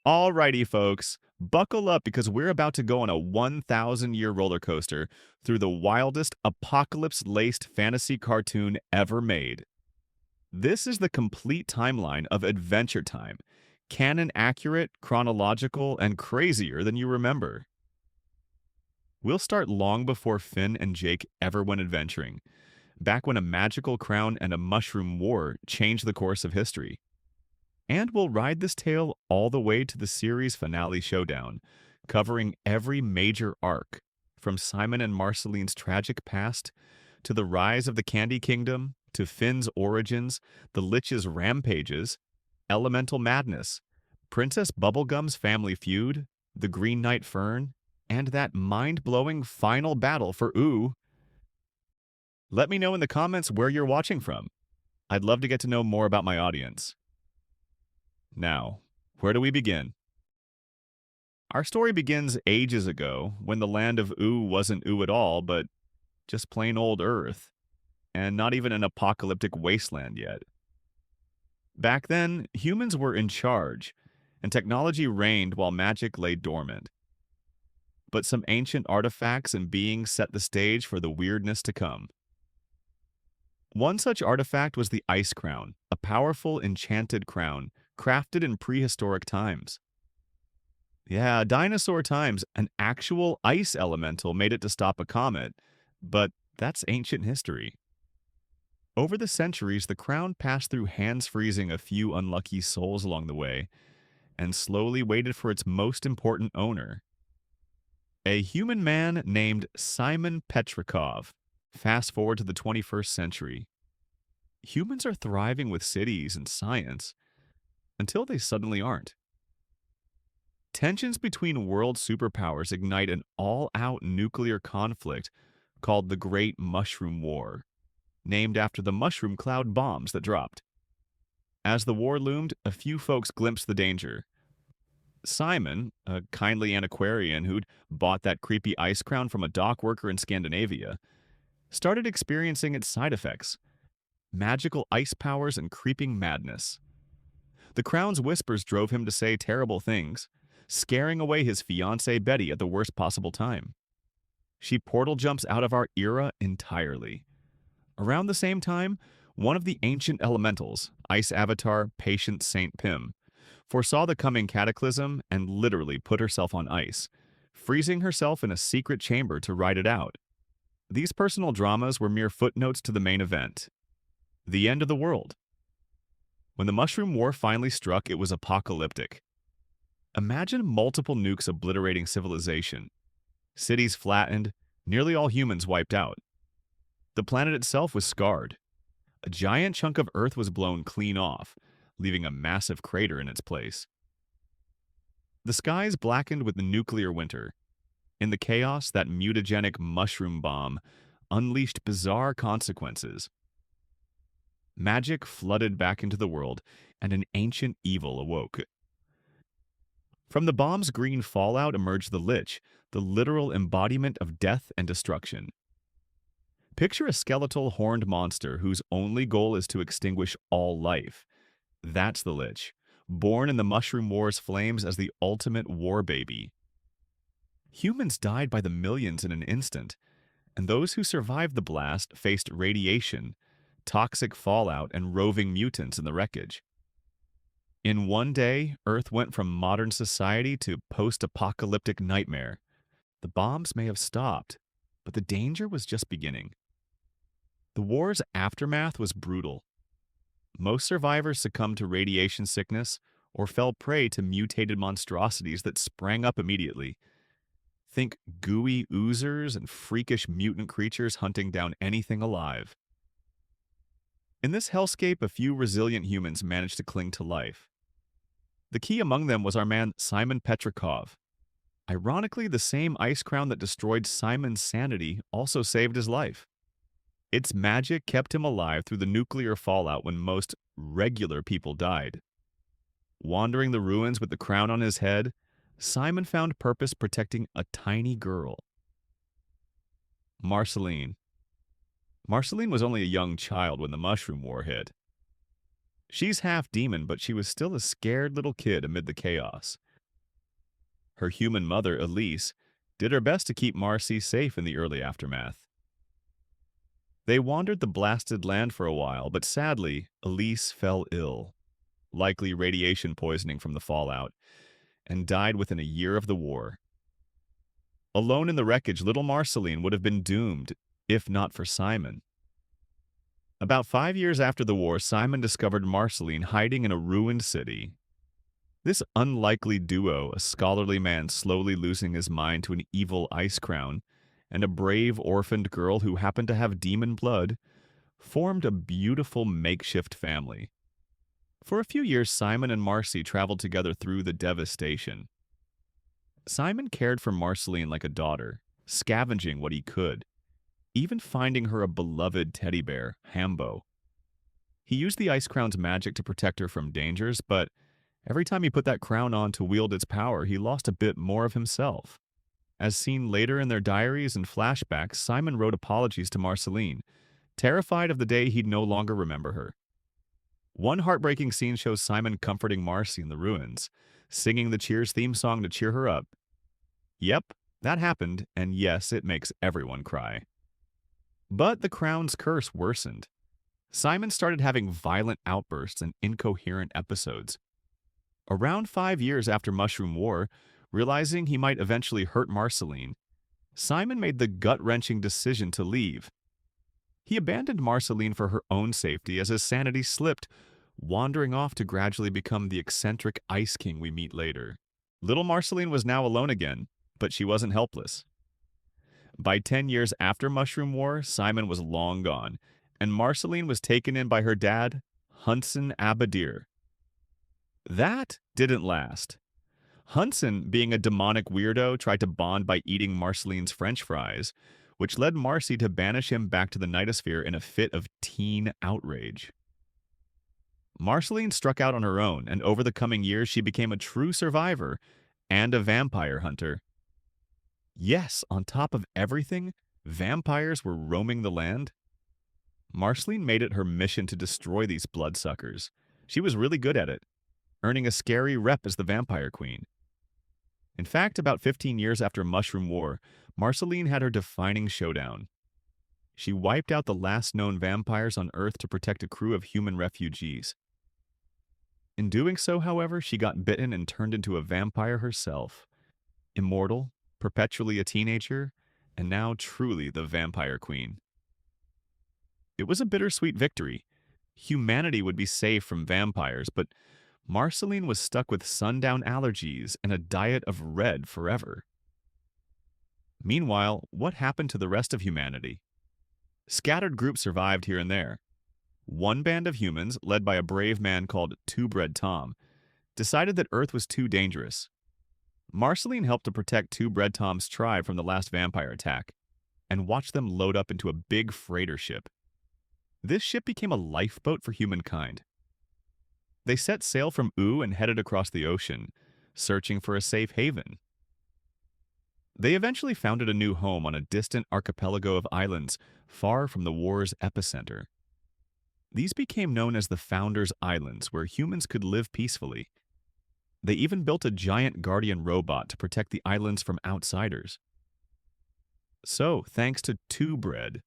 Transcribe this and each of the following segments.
Alrighty, folks, buckle up because we're about to go on a 1,000-year roller coaster through the wildest apocalypse-laced fantasy cartoon ever made. This is the complete timeline of Adventure Time, canon accurate, chronological, and crazier than you remember. We'll start long before Finn and Jake ever went adventuring, back when a magical crown and a mushroom war changed the course of history. And we'll ride this tale all the way to the series finale showdown, covering every major arc, from Simon and Marceline's tragic past, to the rise of the Candy Kingdom, to Finn's origins, the Lich's rampages, elemental madness, Princess Bubblegum's family feud, the Green Knight Fern, and that mind-blowing final battle for Ooo. Let me know in the comments where you're watching from. I'd love to get to know more about my audience. Now, where do we begin? Our story begins ages ago, when the land of Ooo wasn't Ooo at all, but just plain old Earth, and not even an apocalyptic wasteland yet. Back then, humans were in charge, and technology reigned while magic lay dormant. But some ancient artifacts and beings set the stage for the weirdness to come. One such artifact was the Ice Crown, a powerful enchanted crown crafted in prehistoric times. Yeah, dinosaur times, an actual ice elemental made it to stop a comet, but that's ancient history. Over the centuries, the crown passed through hands, freezing a few unlucky souls along the way, and slowly waited for its most important owner. A human man named Simon Petrikov. Fast forward to the 21st century. Humans are thriving with cities and science, until they suddenly aren't. Tensions between world superpowers ignite an all-out nuclear conflict called the Great Mushroom War, named after the mushroom cloud bombs that dropped. As the war loomed, a few folks glimpsed the danger. Simon, a kindly antiquarian who'd bought that creepy ice crown from a dock worker in Scandinavia, started experiencing its side effects: magical ice powers and creeping madness. The crown's whispers drove him to say terrible things, scaring away his fiancée Betty at the worst possible time. She portal jumps out of our era entirely. Around the same time, one of the ancient elementals, ice avatar Patient Saint Pym, foresaw the coming cataclysm and literally put herself on ice, freezing herself in a secret chamber to ride it out. These personal dramas were mere footnotes to the main event: the end of the world. When the Mushroom War finally struck, it was apocalyptic. Imagine multiple nukes obliterating civilization. Cities flattened, nearly all humans wiped out. The planet itself was scarred. A giant chunk of Earth was blown clean off, leaving a massive crater in its place. The skies blackened with the nuclear winter. In the chaos, that mutagenic mushroom bomb unleashed bizarre consequences. Magic flooded back into the world, and an ancient evil awoke. From the bomb's green fallout emerged the Lich, the literal embodiment of death and destruction. Picture a skeletal horned monster whose only goal is to extinguish all life. That's the Lich, born in the Mushroom War's flames as the ultimate war baby. Humans died by the millions in an instant, and those who survived the blast faced radiation, toxic fallout, and roving mutants in the wreckage. In one day, Earth went from modern society to post-apocalyptic nightmare. The bombs may have stopped, but the danger was just beginning. The war's aftermath was brutal. Most survivors succumbed to radiation sickness or fell prey to mutated monstrosities that sprang up immediately. Think gooey oozers and freakish mutant creatures hunting down anything alive. In this hellscape, a few resilient humans managed to cling to life. The key among them was our man Simon Petrikov. Ironically, the same ice crown that destroyed Simon's sanity also saved his life. Its magic kept him alive through the nuclear fallout when most regular people died. Wandering the ruins with the crown on his head, Simon found purpose protecting a tiny girl. Marceline. Marceline was only a young child when the Mushroom War hit. She's half demon, but she was still a scared little kid amid the chaos. Her human mother, Elise, did her best to keep Marcy safe in the early aftermath. They wandered the blasted land for a while, but sadly, Elise fell ill, likely radiation poisoning from the fallout, and died within a year of the war. Alone in the wreckage, little Marceline would have been doomed, if not for Simon. About 5 years after the war, Simon discovered Marceline hiding in a ruined city. This unlikely duo, a scholarly man slowly losing his mind to an evil ice crown, and a brave orphaned girl who happened to have demon blood, formed a beautiful makeshift family. For a few years, Simon and Marcy traveled together through the devastation. Simon cared for Marceline like a daughter, scavenging what he could, even finding her a beloved teddy bear, Hambo. He used the Ice Crown's magic to protect her from dangers, but every time he put that crown on to wield its power, he lost a bit more of himself. As seen later in their diaries and flashbacks, Simon wrote apologies to Marceline, terrified of the day he'd no longer remember her. One heartbreaking scene shows Simon comforting Marcy in the ruins, singing the Cheers theme song to cheer her up. Yep, that happened, and yes, it makes everyone cry. But the crown's curse worsened. Simon started having violent outbursts and incoherent episodes. Around 5 years after Mushroom War, realizing he might eventually hurt Marceline, Simon made the gut-wrenching decision to leave. He abandoned Marceline for her own safety as his sanity slipped, wandering off to gradually become the eccentric Ice King we meet later. Little Marceline was now alone again, but she wasn't helpless. By 10 years after Mushroom War, Simon was long gone, and Marceline was taken in by her dad, Hunson Abadir. That didn't last. Hunson, being a demonic weirdo, tried to bond by eating Marceline's French fries, which led Marcy to banish him back to the Nightosphere in a fit of teen outrage. Marceline struck out on her own, and over the coming years she became a true survivor and a vampire hunter. Yes, on top of everything, vampires were roaming the land. Marceline made it her mission to destroy these bloodsuckers. She was really good at it, earning a scary rep as the vampire queen. In fact, about 15 years after Mushroom War, Marceline had her defining showdown. She wiped out the last known vampires on Earth to protect a crew of human refugees. In doing so, however, she got bitten and turned into a vampire herself. Immortal, perpetually a teenager, and now truly the vampire queen. It was a bittersweet victory. Humanity would be safe from vampires, but Marceline was stuck with sundown allergies and a diet of red forever. Meanwhile, what happened to the rest of humanity? Scattered groups survived here and there. One band of humans, led by a brave man called Two-Bread Tom, decided that Earth was too dangerous. Marceline helped to protect Two-Bread Tom's tribe from the last vampire attack, and watched them load up into a big freighter ship. This ship became a lifeboat for humankind. They set sail from Ooo and headed across the ocean, searching for a safe haven. They eventually founded a new home on a distant archipelago of islands far from the war's epicenter. These became known as the Founders' Islands, where humans could live peacefully. They even built a giant guardian robot to protect the islands from outsiders. So, thanks to Two-Bread,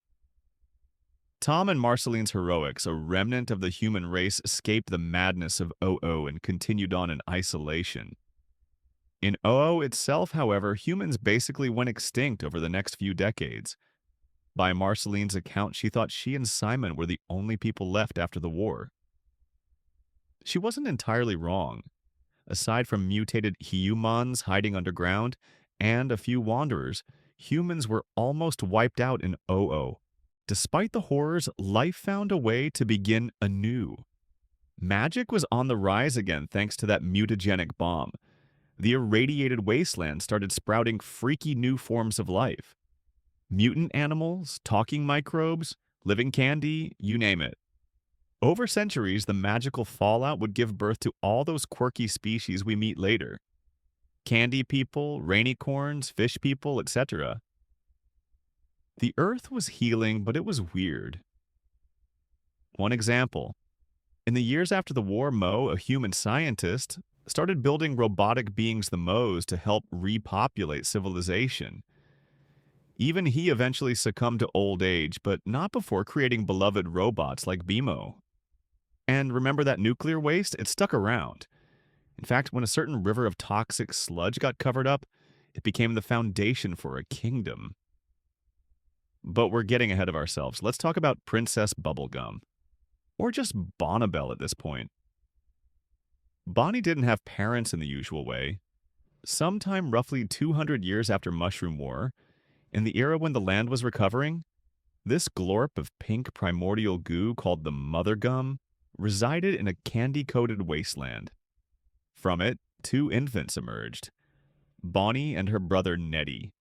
Tom and Marceline's heroics, a remnant of the human race, escaped the madness of Oo and continued on in isolation. In Oo itself, however, humans basically went extinct over the next few decades. By Marceline's account, she thought she and Simon were the only people left after the war. She wasn't entirely wrong. Aside from mutated humans hiding underground and a few wanderers, humans were almost wiped out in Oo. Despite the horrors, life found a way to begin anew. Magic was on the rise again thanks to that mutagenic bomb. The irradiated wasteland started sprouting freaky new forms of life. Mutant animals, talking microbes, living candy, you name it. Over centuries, the magical fallout would give birth to all those quirky species we meet later. Candy people, rainicorns, fish people, etc. The Earth was healing, but it was weird. One example. In the years after the war, Mo, a human scientist, started building robotic beings the Moes to help repopulate civilization. Even he eventually succumbed to old age, but not before creating beloved robots like Bimo. And remember that nuclear waste? It stuck around. In fact, when a certain river of toxic sludge got covered up, it became the foundation for a kingdom. But we're getting ahead of ourselves. Let's talk about Princess Bubblegum, or just Bonnibel at this point. Bonnie didn't have parents in the usual way. Sometime roughly 200 years after Mushroom War, in the era when the land was recovering, this glorp of pink primordial goo called the Mother Gum resided in a candy-coated wasteland. From it, two infants emerged, Bonnie and her brother Nettie.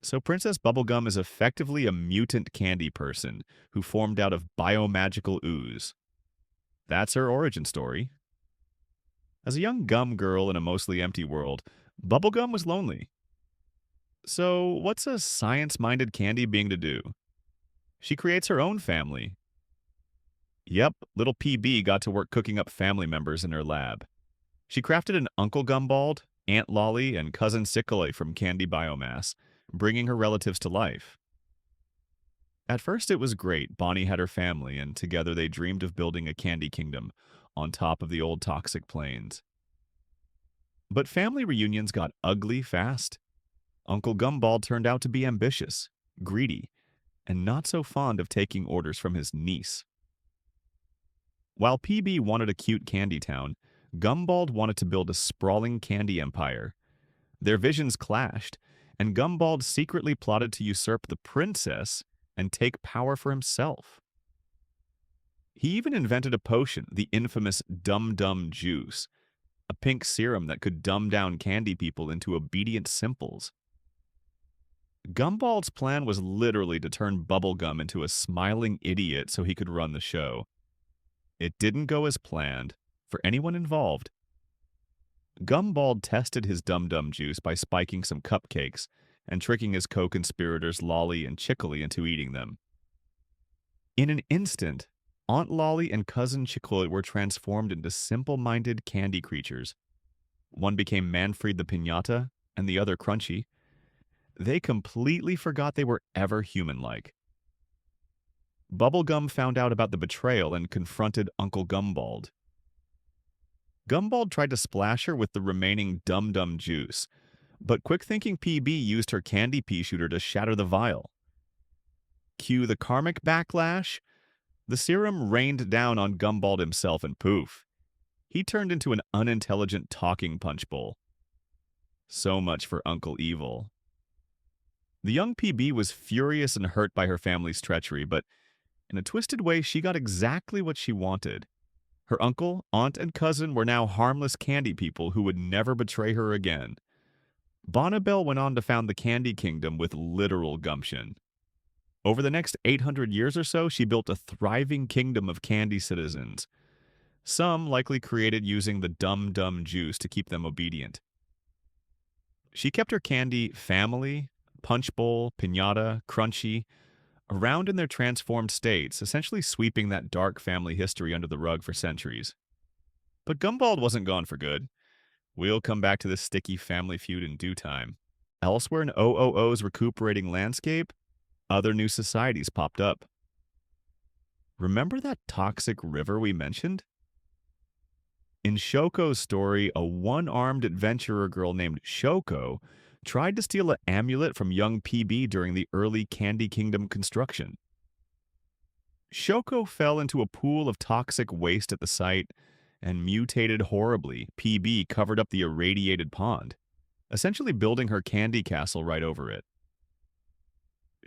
So Princess Bubblegum is effectively a mutant candy person who formed out of biomagical ooze. That's her origin story. As a young gum girl in a mostly empty world, Bubblegum was lonely. So what's a science-minded candy being to do? She creates her own family. Yep, little PB got to work cooking up family members in her lab. She crafted an Uncle Gumbald, Aunt Lolly, and Cousin Sickle from candy biomass, bringing her relatives to life. At first it was great. Bonnie had her family, and together they dreamed of building a candy kingdom on top of the old toxic plains. But family reunions got ugly fast. Uncle Gumbald turned out to be ambitious, greedy, and not so fond of taking orders from his niece. While PB wanted a cute candy town, Gumbald wanted to build a sprawling candy empire. Their visions clashed, and Gumbald secretly plotted to usurp the princess and take power for himself. He even invented a potion, the infamous Dum Dum Juice, a pink serum that could dumb down candy people into obedient simples. Gumbald's plan was literally to turn Bubblegum into a smiling idiot so he could run the show. It didn't go as planned for anyone involved. Gumbald tested his Dum Dum Juice by spiking some cupcakes and tricking his co-conspirators Lolly and Chicory into eating them. In an instant, Aunt Lolly and Cousin Chicory were transformed into simple-minded candy creatures. One became Manfred the Piñata, and the other Crunchy. They completely forgot they were ever human-like. Bubblegum found out about the betrayal and confronted Uncle Gumbald. Gumbald tried to splash her with the remaining Dum Dum Juice, but quick-thinking PB used her candy pea shooter to shatter the vial. Cue the karmic backlash. The serum rained down on Gumbald himself and poof, he turned into an unintelligent talking punch bowl. So much for Uncle Evil. The young PB was furious and hurt by her family's treachery, but in a twisted way, she got exactly what she wanted. Her uncle, aunt, and cousin were now harmless candy people who would never betray her again. Bonnibel went on to found the Candy Kingdom with literal gumption. Over the next 800 years or so, she built a thriving kingdom of candy citizens. Some likely created using the Dum Dum Juice to keep them obedient. She kept her candy family, Punch Bowl, Piñata, Crunchy, around in their transformed states, essentially sweeping that dark family history under the rug for centuries. But Gumbald wasn't gone for good. We'll come back to this sticky family feud in due time. Elsewhere in OOO's recuperating landscape, other new societies popped up. Remember that toxic river we mentioned? In Shoko's story, a one-armed adventurer girl named Shoko tried to steal an amulet from young PB during the early Candy Kingdom construction. Shoko fell into a pool of toxic waste at the site and mutated horribly. PB covered up the irradiated pond, essentially building her candy castle right over it.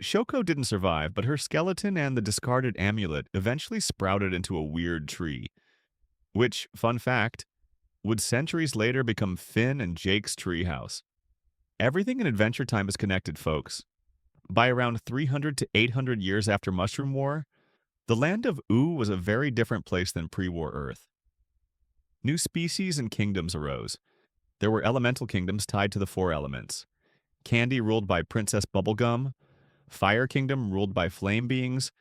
Shoko didn't survive, but her skeleton and the discarded amulet eventually sprouted into a weird tree, which, fun fact, would centuries later become Finn and Jake's treehouse. Everything in Adventuretime is connected, folks. By around 300 to 800 years after Mushroom War, the Land of Ooo was a very different place than pre-war Earth. New species and kingdoms arose. There were elemental kingdoms tied to the four elements. Candy ruled by Princess Bubblegum, Fire Kingdom ruled by flame beings,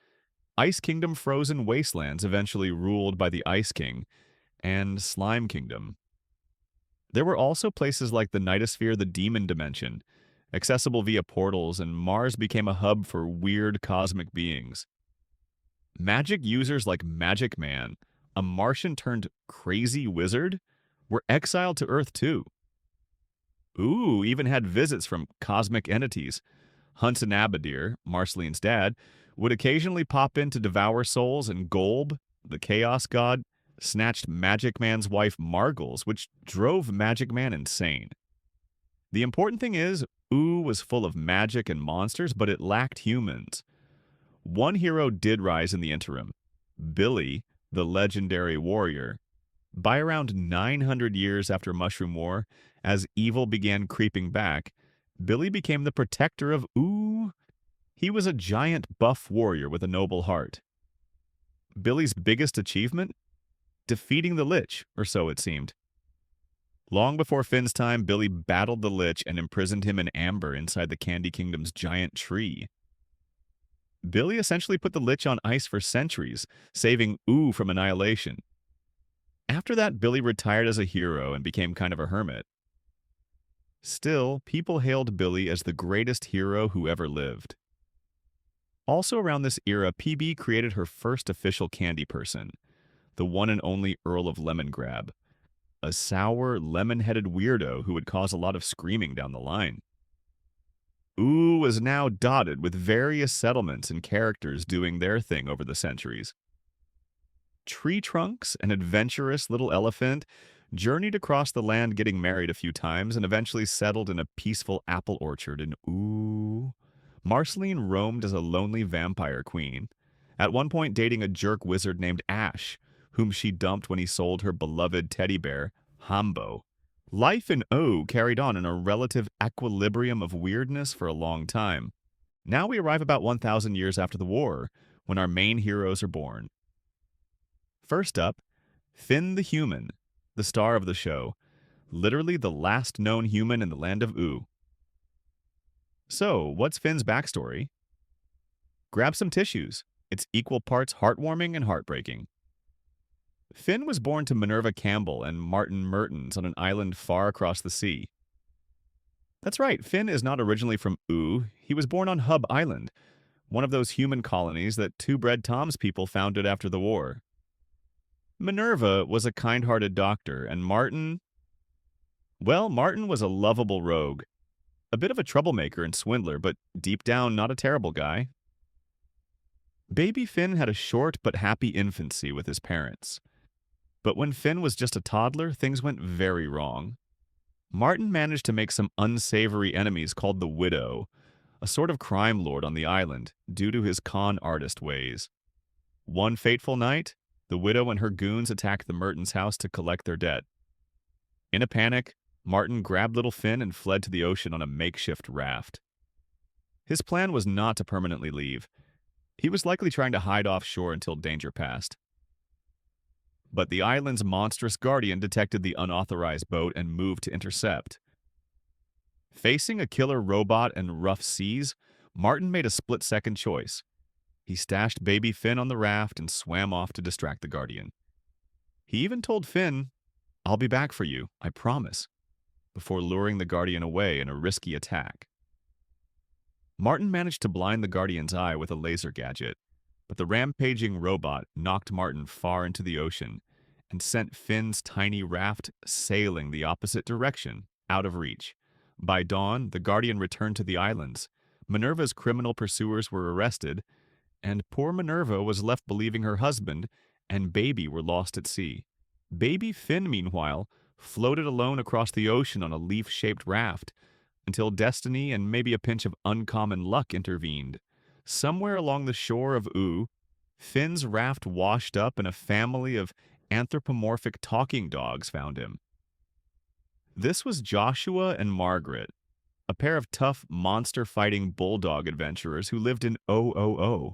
Ice Kingdom frozen wastelands eventually ruled by the Ice King, and Slime Kingdom. There were also places like the Nightosphere, the Demon Dimension, accessible via portals, and Mars became a hub for weird cosmic beings. Magic users like Magic Man, a Martian turned crazy wizard, were exiled to Earth too. Ooh even had visits from cosmic entities. Hunson Abadir, Marceline's dad, would occasionally pop in to devour souls, and Golb, the Chaos God, snatched Magic Man's wife Margles, which drove Magic Man insane. The important thing is, Ooo was full of magic and monsters, but it lacked humans. One hero did rise in the interim, Billy, the legendary warrior. By around 900 years after Mushroom War, as evil began creeping back, Billy became the protector of Ooo. He was a giant buff warrior with a noble heart. Billy's biggest achievement? Defeating the Lich, or so it seemed. Long before Finn's time, Billy battled the Lich and imprisoned him in amber inside the Candy Kingdom's giant tree. Billy essentially put the Lich on ice for centuries, saving Ooo from annihilation. After that, Billy retired as a hero and became kind of a hermit. Still, people hailed Billy as the greatest hero who ever lived. Also around this era, PB created her first official candy person, the one and only Earl of Lemongrab, a sour, lemon-headed weirdo who would cause a lot of screaming down the line. Ooo was now dotted with various settlements and characters doing their thing over the centuries. Tree Trunks, an adventurous little elephant, journeyed across the land getting married a few times and eventually settled in a peaceful apple orchard in Ooo. Marceline roamed as a lonely vampire queen, at one point dating a jerk wizard named Ash, whom she dumped when he sold her beloved teddy bear, Hambo. Life in Ooo carried on in a relative equilibrium of weirdness for a long time. Now we arrive about 1,000 years after the war, when our main heroes are born. First up, Finn the Human, the star of the show, literally the last known human in the Land of Ooo. So, what's Finn's backstory? Grab some tissues. It's equal parts heartwarming and heartbreaking. Finn was born to Minerva Campbell and Martin Mertens on an island far across the sea. That's right, Finn is not originally from Ooo. He was born on Hub Island, one of those human colonies that Two Bread Tom's people founded after the war. Minerva was a kind-hearted doctor, and Martin was a lovable rogue. A bit of a troublemaker and swindler, but deep down not a terrible guy. Baby Finn had a short but happy infancy with his parents. But when Finn was just a toddler, things went very wrong. Martin managed to make some unsavory enemies called the Widow, a sort of crime lord on the island, due to his con artist ways. One fateful night, the Widow and her goons attacked the Mertens' house to collect their debt. In a panic, Martin grabbed little Finn and fled to the ocean on a makeshift raft. His plan was not to permanently leave. He was likely trying to hide offshore until danger passed. But the island's monstrous guardian detected the unauthorized boat and moved to intercept. Facing a killer robot and rough seas, Martin made a split-second choice. He stashed baby Finn on the raft and swam off to distract the guardian. He even told Finn, "I'll be back for you, I promise," before luring the guardian away in a risky attack. Martin managed to blind the guardian's eye with a laser gadget, but the rampaging robot knocked Martin far into the ocean and sent Finn's tiny raft sailing the opposite direction, out of reach. By dawn, the guardian returned to the islands. Minerva's criminal pursuers were arrested, and poor Minerva was left believing her husband and baby were lost at sea. Baby Finn, meanwhile, floated alone across the ocean on a leaf-shaped raft, until destiny and maybe a pinch of uncommon luck intervened. Somewhere along the shore of Ooo, Finn's raft washed up and a family of anthropomorphic talking dogs found him. This was Joshua and Margaret, a pair of tough, monster-fighting bulldog adventurers who lived in Ooo.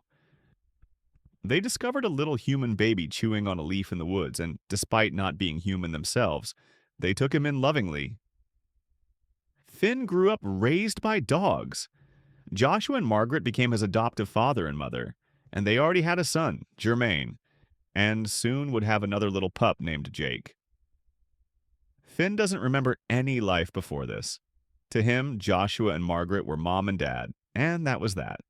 They discovered a little human baby chewing on a leaf in the woods, and despite not being human themselves, they took him in lovingly. Finn grew up raised by dogs. Joshua and Margaret became his adoptive father and mother, and they already had a son, Jermaine, and soon would have another little pup named Jake. Finn doesn't remember any life before this. To him, Joshua and Margaret were mom and dad, and that was that.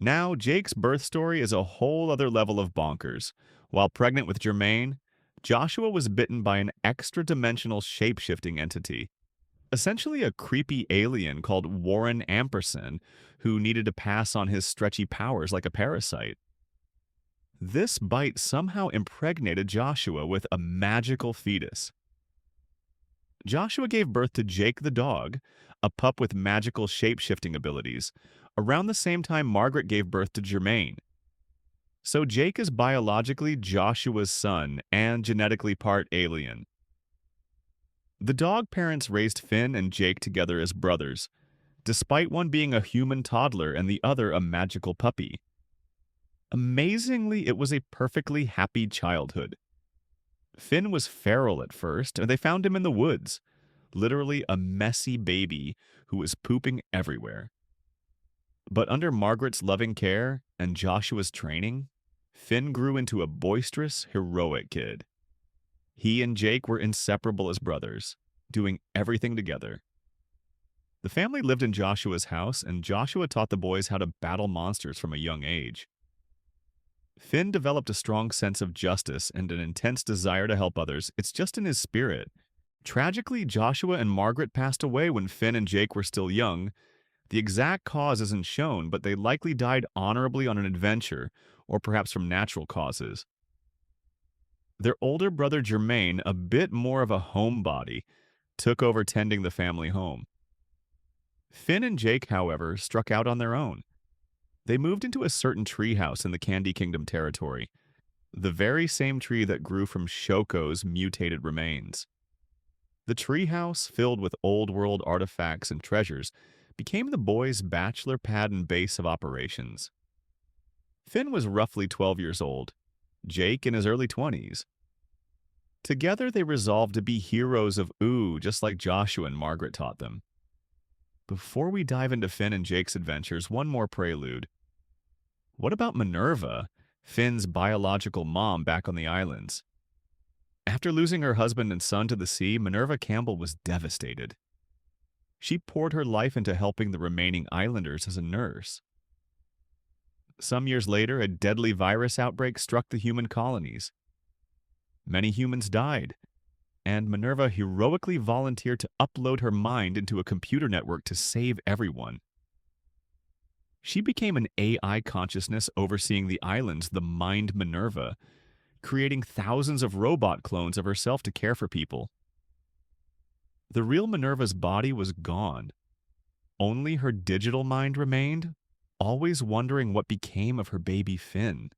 Now, Jake's birth story is a whole other level of bonkers. While pregnant with Jermaine, Joshua was bitten by an extra-dimensional shape-shifting entity, essentially a creepy alien called Warren Ampersand, who needed to pass on his stretchy powers like a parasite. This bite somehow impregnated Joshua with a magical fetus. Joshua gave birth to Jake the dog, a pup with magical shape-shifting abilities, around the same time Margaret gave birth to Jermaine. So Jake is biologically Joshua's son and genetically part alien. The dog parents raised Finn and Jake together as brothers, despite one being a human toddler and the other a magical puppy. Amazingly, it was a perfectly happy childhood. Finn was feral at first, and they found him in the woods, literally a messy baby who was pooping everywhere. But under Margaret's loving care and Joshua's training, Finn grew into a boisterous, heroic kid. He and Jake were inseparable as brothers, doing everything together. The family lived in Joshua's house, and Joshua taught the boys how to battle monsters from a young age. Finn developed a strong sense of justice and an intense desire to help others. It's just in his spirit. Tragically, Joshua and Margaret passed away when Finn and Jake were still young. The exact cause isn't shown, but they likely died honorably on an adventure, or perhaps from natural causes. Their older brother Jermaine, a bit more of a homebody, took over tending the family home. Finn and Jake, however, struck out on their own. They moved into a certain treehouse in the Candy Kingdom territory, the very same tree that grew from Shoko's mutated remains. The treehouse, filled with old-world artifacts and treasures, became the boys' bachelor pad and base of operations. Finn was roughly 12 years old, Jake in his early 20s. Together, they resolved to be heroes of Ooo, just like Joshua and Margaret taught them. Before we dive into Finn and Jake's adventures, one more prelude. What about Minerva, Finn's biological mom back on the islands? After losing her husband and son to the sea, Minerva Campbell was devastated. She poured her life into helping the remaining islanders as a nurse. Some years later, a deadly virus outbreak struck the human colonies. Many humans died, and Minerva heroically volunteered to upload her mind into a computer network to save everyone. She became an AI consciousness overseeing the islands, the Mind Minerva, creating thousands of robot clones of herself to care for people. The real Minerva's body was gone. Only her digital mind remained, always wondering what became of her baby Finn.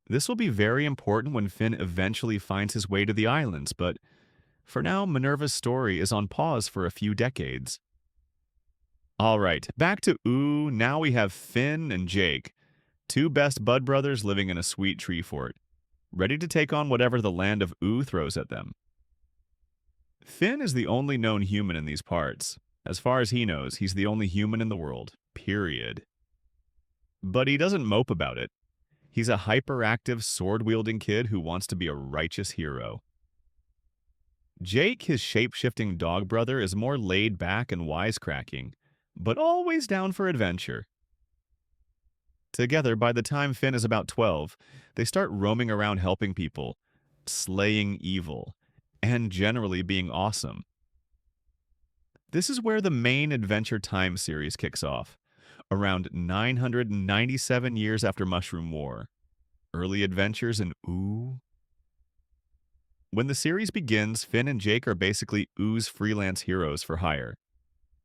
This will be very important when Finn eventually finds his way to the islands, but for now, Minerva's story is on pause for a few decades. All right, back to Ooo. Now we have Finn and Jake, two best bud brothers living in a sweet tree fort, ready to take on whatever the Land of Ooo throws at them. Finn is the only known human in these parts. As far as he knows, he's the only human in the world, period. But he doesn't mope about it. He's a hyperactive, sword-wielding kid who wants to be a righteous hero. Jake, his shape-shifting dog brother, is more laid back and wisecracking, but always down for adventure. Together, by the time Finn is about 12, they start roaming around helping people, slaying evil, and generally being awesome. This is where the main Adventuretime series kicks off, around 997 years after Mushroom War. Early adventures in Ooo. When the series begins, Finn and Jake are basically Oo's freelance heroes for hire.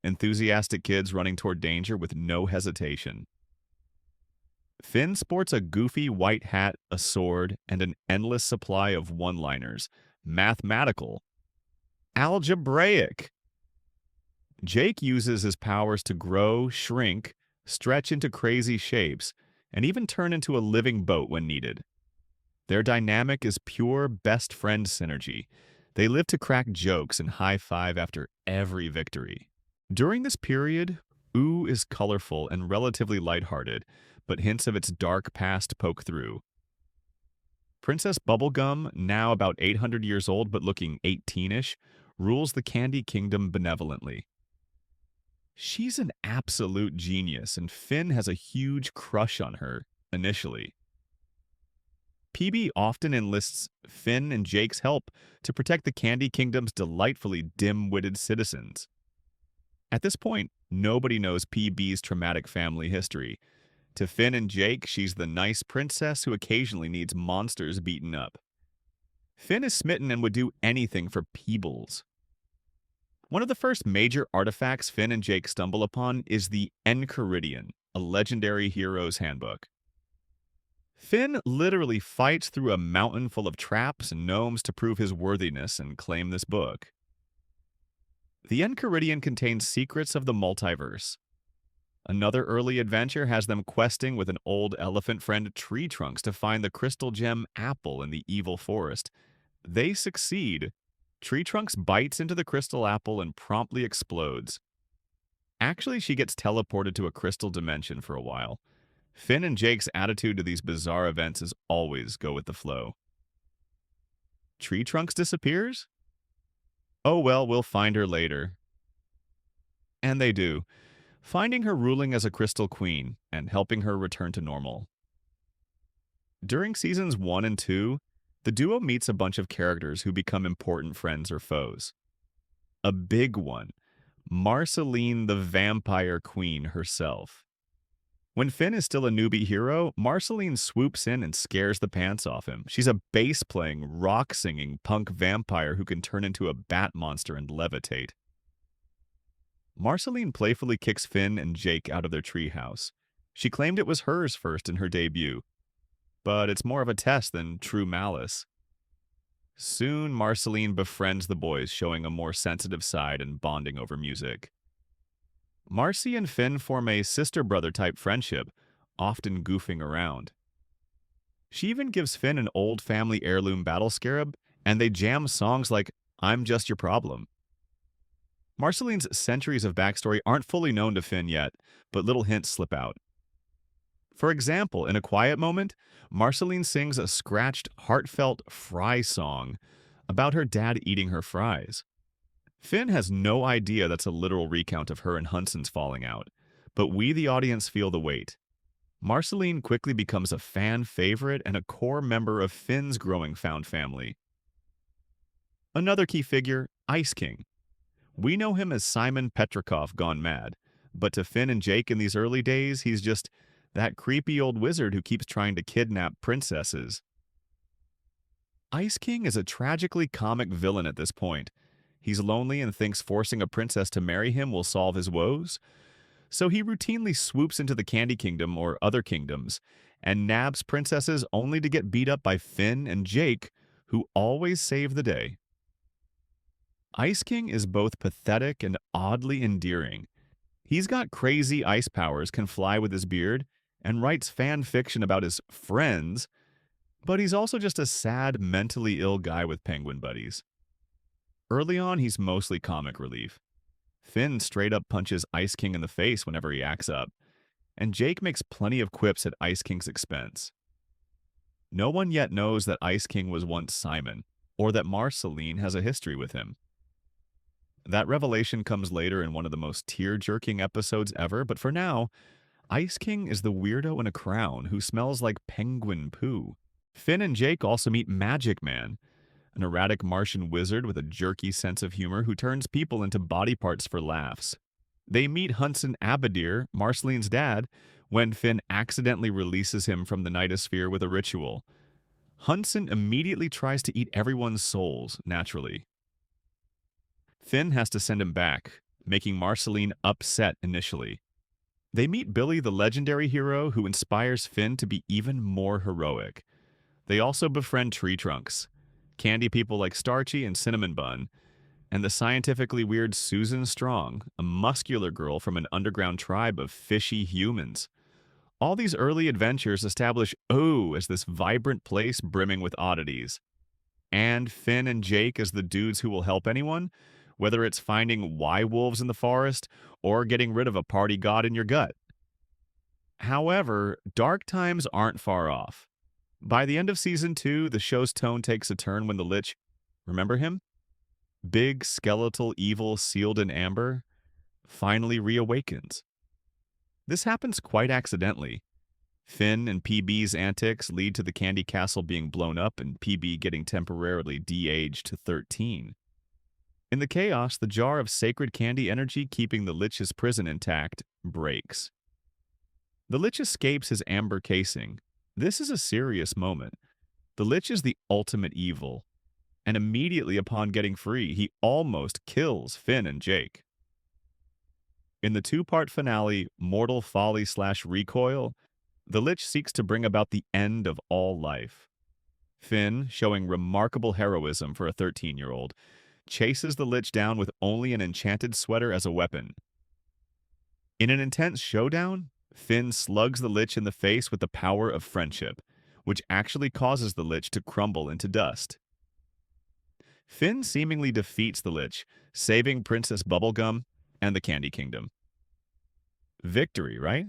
Enthusiastic kids running toward danger with no hesitation. Finn sports a goofy white hat, a sword, and an endless supply of one-liners. Mathematical. Algebraic. Jake uses his powers to grow, shrink, stretch into crazy shapes, and even turn into a living boat when needed. Their dynamic is pure best friend synergy. They live to crack jokes and high-five after every victory. During this period, Ooo is colorful and relatively lighthearted, but hints of its dark past poke through. Princess Bubblegum, now about 800 years old but looking 18-ish, rules the Candy Kingdom benevolently. She's an absolute genius, and Finn has a huge crush on her, initially. PB often enlists Finn and Jake's help to protect the Candy Kingdom's delightfully dim-witted citizens. At this point, nobody knows PB's traumatic family history. To Finn and Jake, she's the nice princess who occasionally needs monsters beaten up. Finn is smitten and would do anything for Peebles. One of the first major artifacts Finn and Jake stumble upon is the Enchiridion, a legendary hero's handbook. Finn literally fights through a mountain full of traps and gnomes to prove his worthiness and claim this book. The Enchiridion contains secrets of the multiverse. Another early adventure has them questing with an old elephant friend Tree Trunks to find the crystal gem apple in the evil forest. They succeed. Tree Trunks bites into the crystal apple and promptly explodes. Actually, she gets teleported to a crystal dimension for a while. Finn and Jake's attitude to these bizarre events is always go with the flow. Tree Trunks disappears? Oh well, we'll find her later. And they do, finding her ruling as a crystal queen and helping her return to normal. During seasons 1 and 2, the duo meets a bunch of characters who become important friends or foes. A big one, Marceline the Vampire Queen herself. When Finn is still a newbie hero, Marceline swoops in and scares the pants off him. She's a bass-playing, rock-singing punk vampire who can turn into a bat monster and levitate. Marceline playfully kicks Finn and Jake out of their treehouse. She claimed it was hers first in her debut, but it's more of a test than true malice. Soon, Marceline befriends the boys, showing a more sensitive side and bonding over music. Marcy and Finn form a sister-brother type friendship, often goofing around. She even gives Finn an old family heirloom battle scarab, and they jam songs like I'm Just Your Problem. Marceline's centuries of backstory aren't fully known to Finn yet, but little hints slip out. For example, in a quiet moment, Marceline sings a scratched, heartfelt fry song about her dad eating her fries. Finn has no idea that's a literal recount of her and Hunson's falling out, but we, the audience, feel the weight. Marceline quickly becomes a fan favorite and a core member of Finn's growing found family. Another key figure, Ice King. We know him as Simon Petrikov gone mad, but to Finn and Jake in these early days, he's just that creepy old wizard who keeps trying to kidnap princesses. Ice King is a tragically comic villain at this point. He's lonely and thinks forcing a princess to marry him will solve his woes, so he routinely swoops into the Candy Kingdom or other kingdoms and nabs princesses only to get beat up by Finn and Jake, who always save the day. Ice King is both pathetic and oddly endearing. He's got crazy ice powers, can fly with his beard, and writes fan fiction about his friends, but he's also just a sad, mentally ill guy with penguin buddies. Early on, he's mostly comic relief. Finn straight up punches Ice King in the face whenever he acts up, and Jake makes plenty of quips at Ice King's expense. No one yet knows that Ice King was once Simon, or that Marceline has a history with him. That revelation comes later in one of the most tear-jerking episodes ever, but for now, Ice King is the weirdo in a crown who smells like penguin poo. Finn and Jake also meet Magic Man, an erratic Martian wizard with a jerky sense of humor who turns people into body parts for laughs. They meet Hunson Abadir, Marceline's dad, when Finn accidentally releases him from the Nightosphere with a ritual. Hunson immediately tries to eat everyone's souls, naturally. Finn has to send him back, making Marceline upset initially. They meet Billy, the legendary hero who inspires Finn to be even more heroic. They also befriend Tree Trunks, candy people like Starchy and Cinnamon Bun, and the scientifically weird Susan Strong, a muscular girl from an underground tribe of fishy humans. All these early adventures establish Ooo as this vibrant place brimming with oddities. And Finn and Jake as the dudes who will help anyone, whether it's finding wolves in the forest or getting rid of a party god in your gut. However, dark times aren't far off. By the end of season 2, the show's tone takes a turn when the Lich, remember him? Big, skeletal evil sealed in amber, finally reawakens. This happens quite accidentally. Finn and PB's antics lead to the Candy Castle being blown up and PB getting temporarily de-aged to 13. In the chaos, the jar of sacred candy energy keeping the Lich's prison intact breaks. The Lich escapes his amber casing. This is a serious moment. The Lich is the ultimate evil, and immediately upon getting free, he almost kills Finn and Jake. In the two-part finale, Mortal Folly/Recoil, the Lich seeks to bring about the end of all life. Finn, showing remarkable heroism for a 13-year-old, chases the Lich down with only an enchanted sweater as a weapon. In an intense showdown, Finn slugs the Lich in the face with the power of friendship, which actually causes the Lich to crumble into dust. Finn seemingly defeats the Lich, saving Princess Bubblegum and the Candy Kingdom. Victory, right?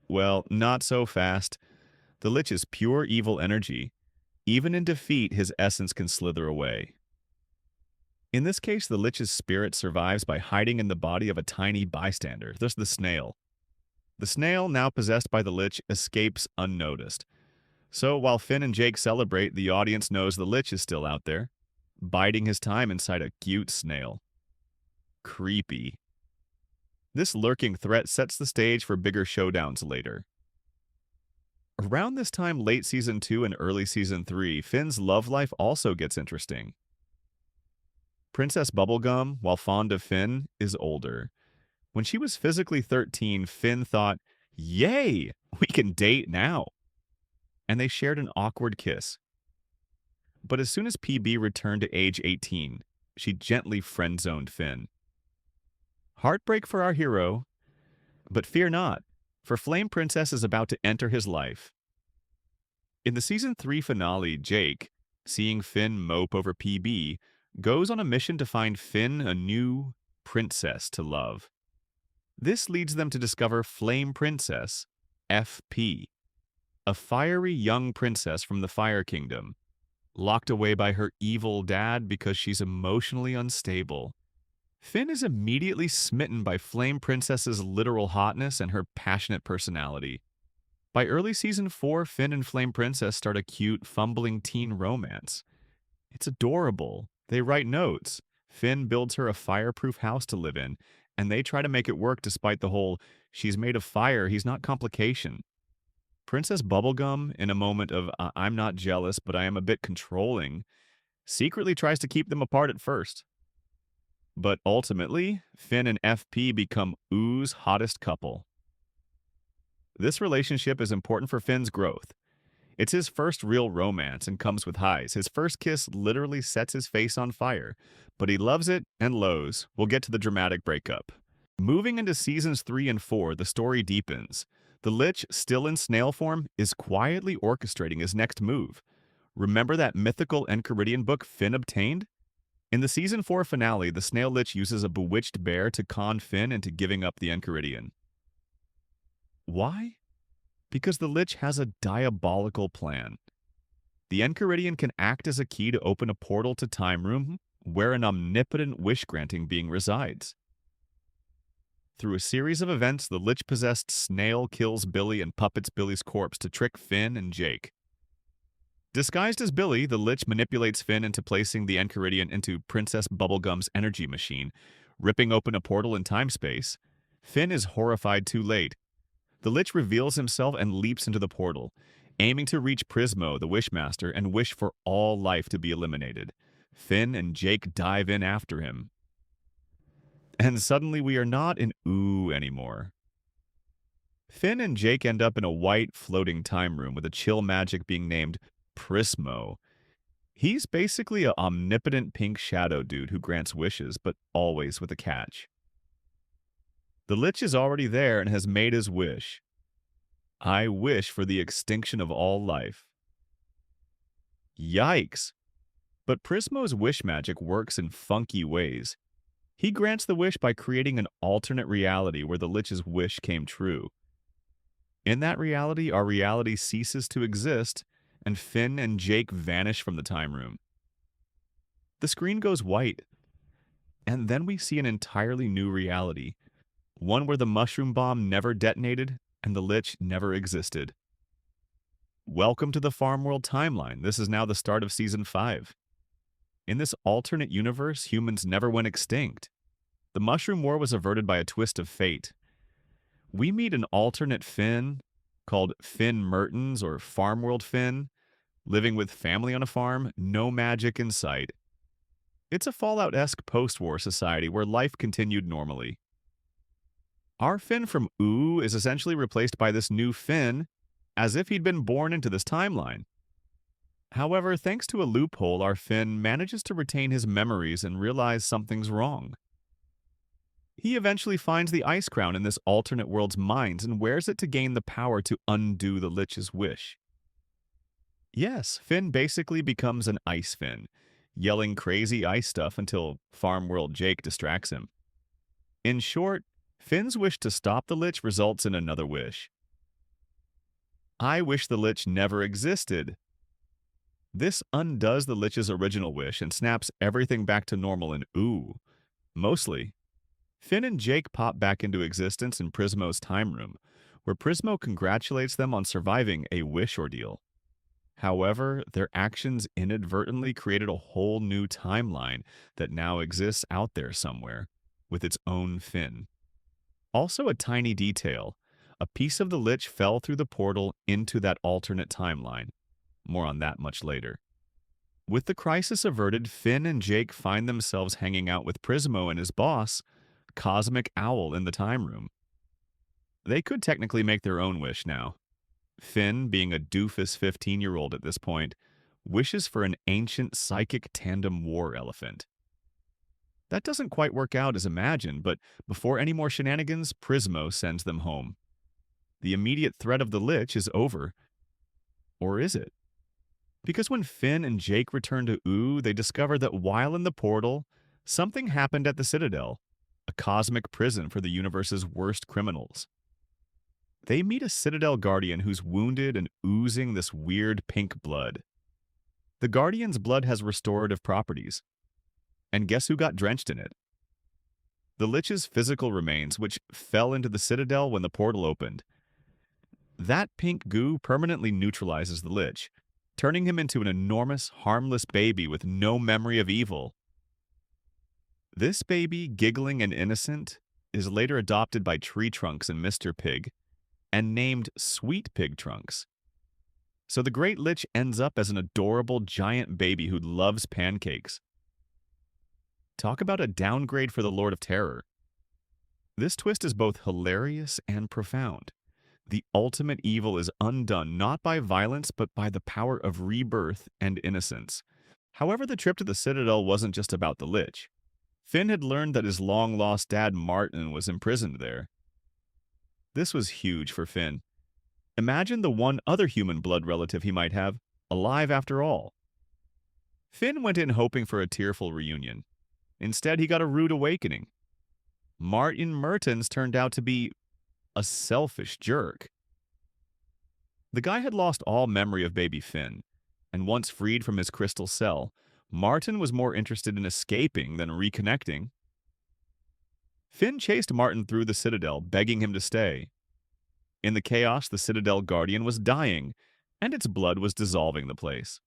Well, not so fast. The Lich is pure evil energy. Even in defeat, his essence can slither away. In this case, the Lich's spirit survives by hiding in the body of a tiny bystander, thus the snail. The snail, now possessed by the Lich, escapes unnoticed. So while Finn and Jake celebrate, the audience knows the Lich is still out there, biding his time inside a cute snail. Creepy. This lurking threat sets the stage for bigger showdowns later. Around this time, late Season 2 and early Season 3, Finn's love life also gets interesting. Princess Bubblegum, while fond of Finn, is older. When she was physically 13, Finn thought, "Yay, we can date now." And they shared an awkward kiss. But as soon as PB returned to age 18, she gently friend-zoned Finn. Heartbreak for our hero, but fear not, for Flame Princess is about to enter his life. In the Season 3 finale, Jake, seeing Finn mope over PB, goes on a mission to find Finn a new princess to love. This leads them to discover Flame Princess, FP, a fiery young princess from the Fire Kingdom, locked away by her evil dad because she's emotionally unstable. Finn is immediately smitten by Flame Princess's literal hotness and her passionate personality. By early Season 4, Finn and Flame Princess start a cute, fumbling teen romance. It's adorable. They write notes. Finn builds her a fireproof house to live in, and they try to make it work despite the whole, "she's made of fire, he's not complication." Princess Bubblegum, in a moment of, "I'm not jealous, but I am a bit controlling," secretly tries to keep them apart at first. But ultimately, Finn and FP become Oo's hottest couple. This relationship is important for Finn's growth. It's his first real romance and comes with highs. His first kiss literally sets his face on fire, but he loves it and lows. We'll get to the dramatic breakup. Moving into Seasons 3 and 4, the story deepens. The Lich, still in snail form, is quietly orchestrating his next move. Remember that mythical Enchiridion book Finn obtained? In the Season 4 finale, the Snail Lich uses a bewitched bear to con Finn into giving up the Enchiridion. Why? Because the Lich has a diabolical plan. The Enchiridion can act as a key to open a portal to Time Room, where an omnipotent wish-granting being resides. Through a series of events, the Lich-possessed snail kills Billy and puppets Billy's corpse to trick Finn and Jake. Disguised as Billy, the Lich manipulates Finn into placing the Enchiridion into Princess Bubblegum's energy machine, ripping open a portal in time-space. Finn is horrified too late. The Lich reveals himself and leaps into the portal, aiming to reach Prismo, the Wishmaster, and wish for all life to be eliminated. Finn and Jake dive in after him. And suddenly we are not in Ooo anymore. Finn and Jake end up in a white, floating time room with a chill magic being named Prismo. He's basically an omnipotent pink shadow dude who grants wishes, but always with a catch. The Lich is already there and has made his wish. I wish for the extinction of all life. Yikes! But Prismo's wish magic works in funky ways. He grants the wish by creating an alternate reality where the Lich's wish came true. In that reality, our reality ceases to exist, and Finn and Jake vanish from the time room. The screen goes white, and then we see an entirely new reality, one where the mushroom bomb never detonated and the Lich never existed. Welcome to the Farm World timeline. This is now the start of Season 5. In this alternate universe, humans never went extinct. The Mushroom War was averted by a twist of fate. We meet an alternate Finn, called Finn Mertens or Farm World Finn, living with family on a farm, no magic in sight. It's a Fallout-esque post-war society where life continued normally. Our Finn from Ooo is essentially replaced by this new Finn, as if he'd been born into this timeline. However, thanks to a loophole, our Finn manages to retain his memories and realize something's wrong. He eventually finds the Ice Crown in this alternate world's mines and wears it to gain the power to undo the Lich's wish. Yes, Finn basically becomes an Ice Finn, yelling crazy ice stuff until Farm World Jake distracts him. In short, Finn's wish to stop the Lich results in another wish. I wish the Lich never existed. This undoes the Lich's original wish and snaps everything back to normal in Ooo. Mostly. Finn and Jake pop back into existence in Prismo's time room, where Prismo congratulates them on surviving a wish ordeal. However, their actions inadvertently created a whole new timeline that now exists out there somewhere, with its own Finn. Also a tiny detail, a piece of the Lich fell through the portal into that alternate timeline. More on that much later. With the crisis averted, Finn and Jake find themselves hanging out with Prismo and his boss, Cosmic Owl, in the time room. They could technically make their own wish now. Finn, being a doofus 15-year-old at this point, wishes for an ancient psychic tandem war elephant. That doesn't quite work out as imagined, but before any more shenanigans, Prismo sends them home. The immediate threat of the Lich is over. Or is it? Because when Finn and Jake return to Ooo, they discover that while in the portal, something happened at the Citadel, a cosmic prison for the universe's worst criminals. They meet a Citadel Guardian who's wounded and oozing this weird pink blood. The Guardian's blood has restorative properties. And guess who got drenched in it? The Lich's physical remains, which fell into the Citadel when the portal opened. That pink goo permanently neutralizes the Lich, turning him into an enormous, harmless baby with no memory of evil. This baby, giggling and innocent, is later adopted by Tree Trunks and Mr. Pig, and named Sweet Pig Trunks. So the Great Lich ends up as an adorable giant baby who loves pancakes. Talk about a downgrade for the Lord of Terror. This twist is both hilarious and profound. The ultimate evil is undone not by violence but by the power of rebirth and innocence. However, the trip to the Citadel wasn't just about the Lich. Finn had learned that his long-lost dad Martin was imprisoned there. This was huge for Finn. Imagine the one other human blood relative he might have, alive after all. Finn went in hoping for a tearful reunion. Instead, he got a rude awakening. Martin Mertens turned out to be a selfish jerk. The guy had lost all memory of baby Finn, and once freed from his crystal cell, Martin was more interested in escaping than reconnecting. Finn chased Martin through the Citadel, begging him to stay. In the chaos, the Citadel Guardian was dying, and its blood was dissolving the place.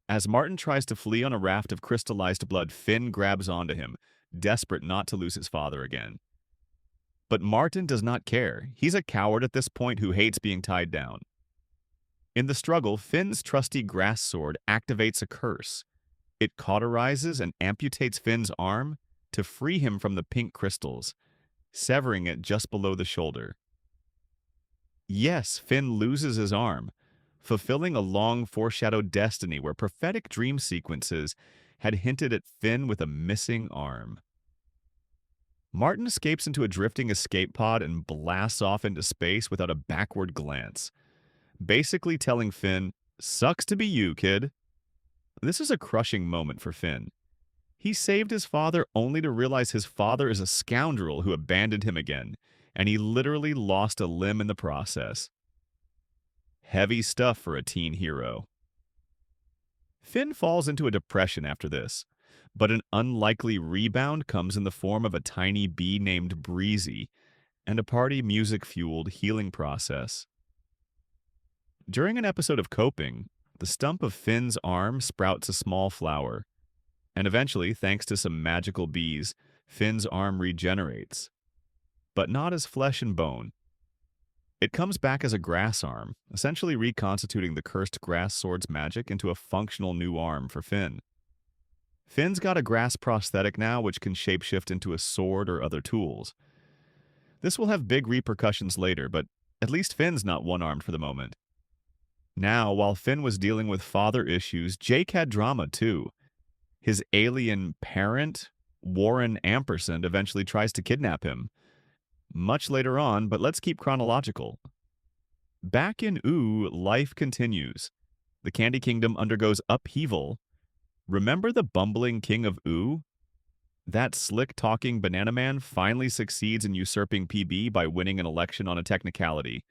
As Martin tries to flee on a raft of crystallized blood, Finn grabs onto him, desperate not to lose his father again. But Martin does not care. He's a coward at this point who hates being tied down. In the struggle, Finn's trusty grass sword activates a curse. It cauterizes and amputates Finn's arm to free him from the pink crystals, severing it just below the shoulder. Yes, Finn loses his arm, fulfilling a long foreshadowed destiny where prophetic dream sequences had hinted at Finn with a missing arm. Martin escapes into a drifting escape pod and blasts off into space without a backward glance, basically telling Finn, "Sucks to be you, kid." This is a crushing moment for Finn. He saved his father only to realize his father is a scoundrel who abandoned him again, and he literally lost a limb in the process. Heavy stuff for a teen hero. Finn falls into a depression after this, but an unlikely rebound comes in the form of a tiny bee named Breezy and a party music-fueled healing process. During an episode of Coping, the stump of Finn's arm sprouts a small flower, and eventually, thanks to some magical bees, Finn's arm regenerates, but not as flesh and bone. It comes back as a grass arm, essentially reconstituting the cursed grass sword's magic into a functional new arm for Finn. Finn's got a grass prosthetic now which can shapeshift into a sword or other tools. This will have big repercussions later, but at least Finn's not one-armed for the moment. Now, while Finn was dealing with father issues, Jake had drama too. His alien parent, Warren Ampersand, eventually tries to kidnap him. Much later on, but let's keep chronological. Back in Ooo, life continues. The Candy Kingdom undergoes upheaval. Remember the bumbling king of Ooo? That slick-talking banana man finally succeeds in usurping PB by winning an election on a technicality,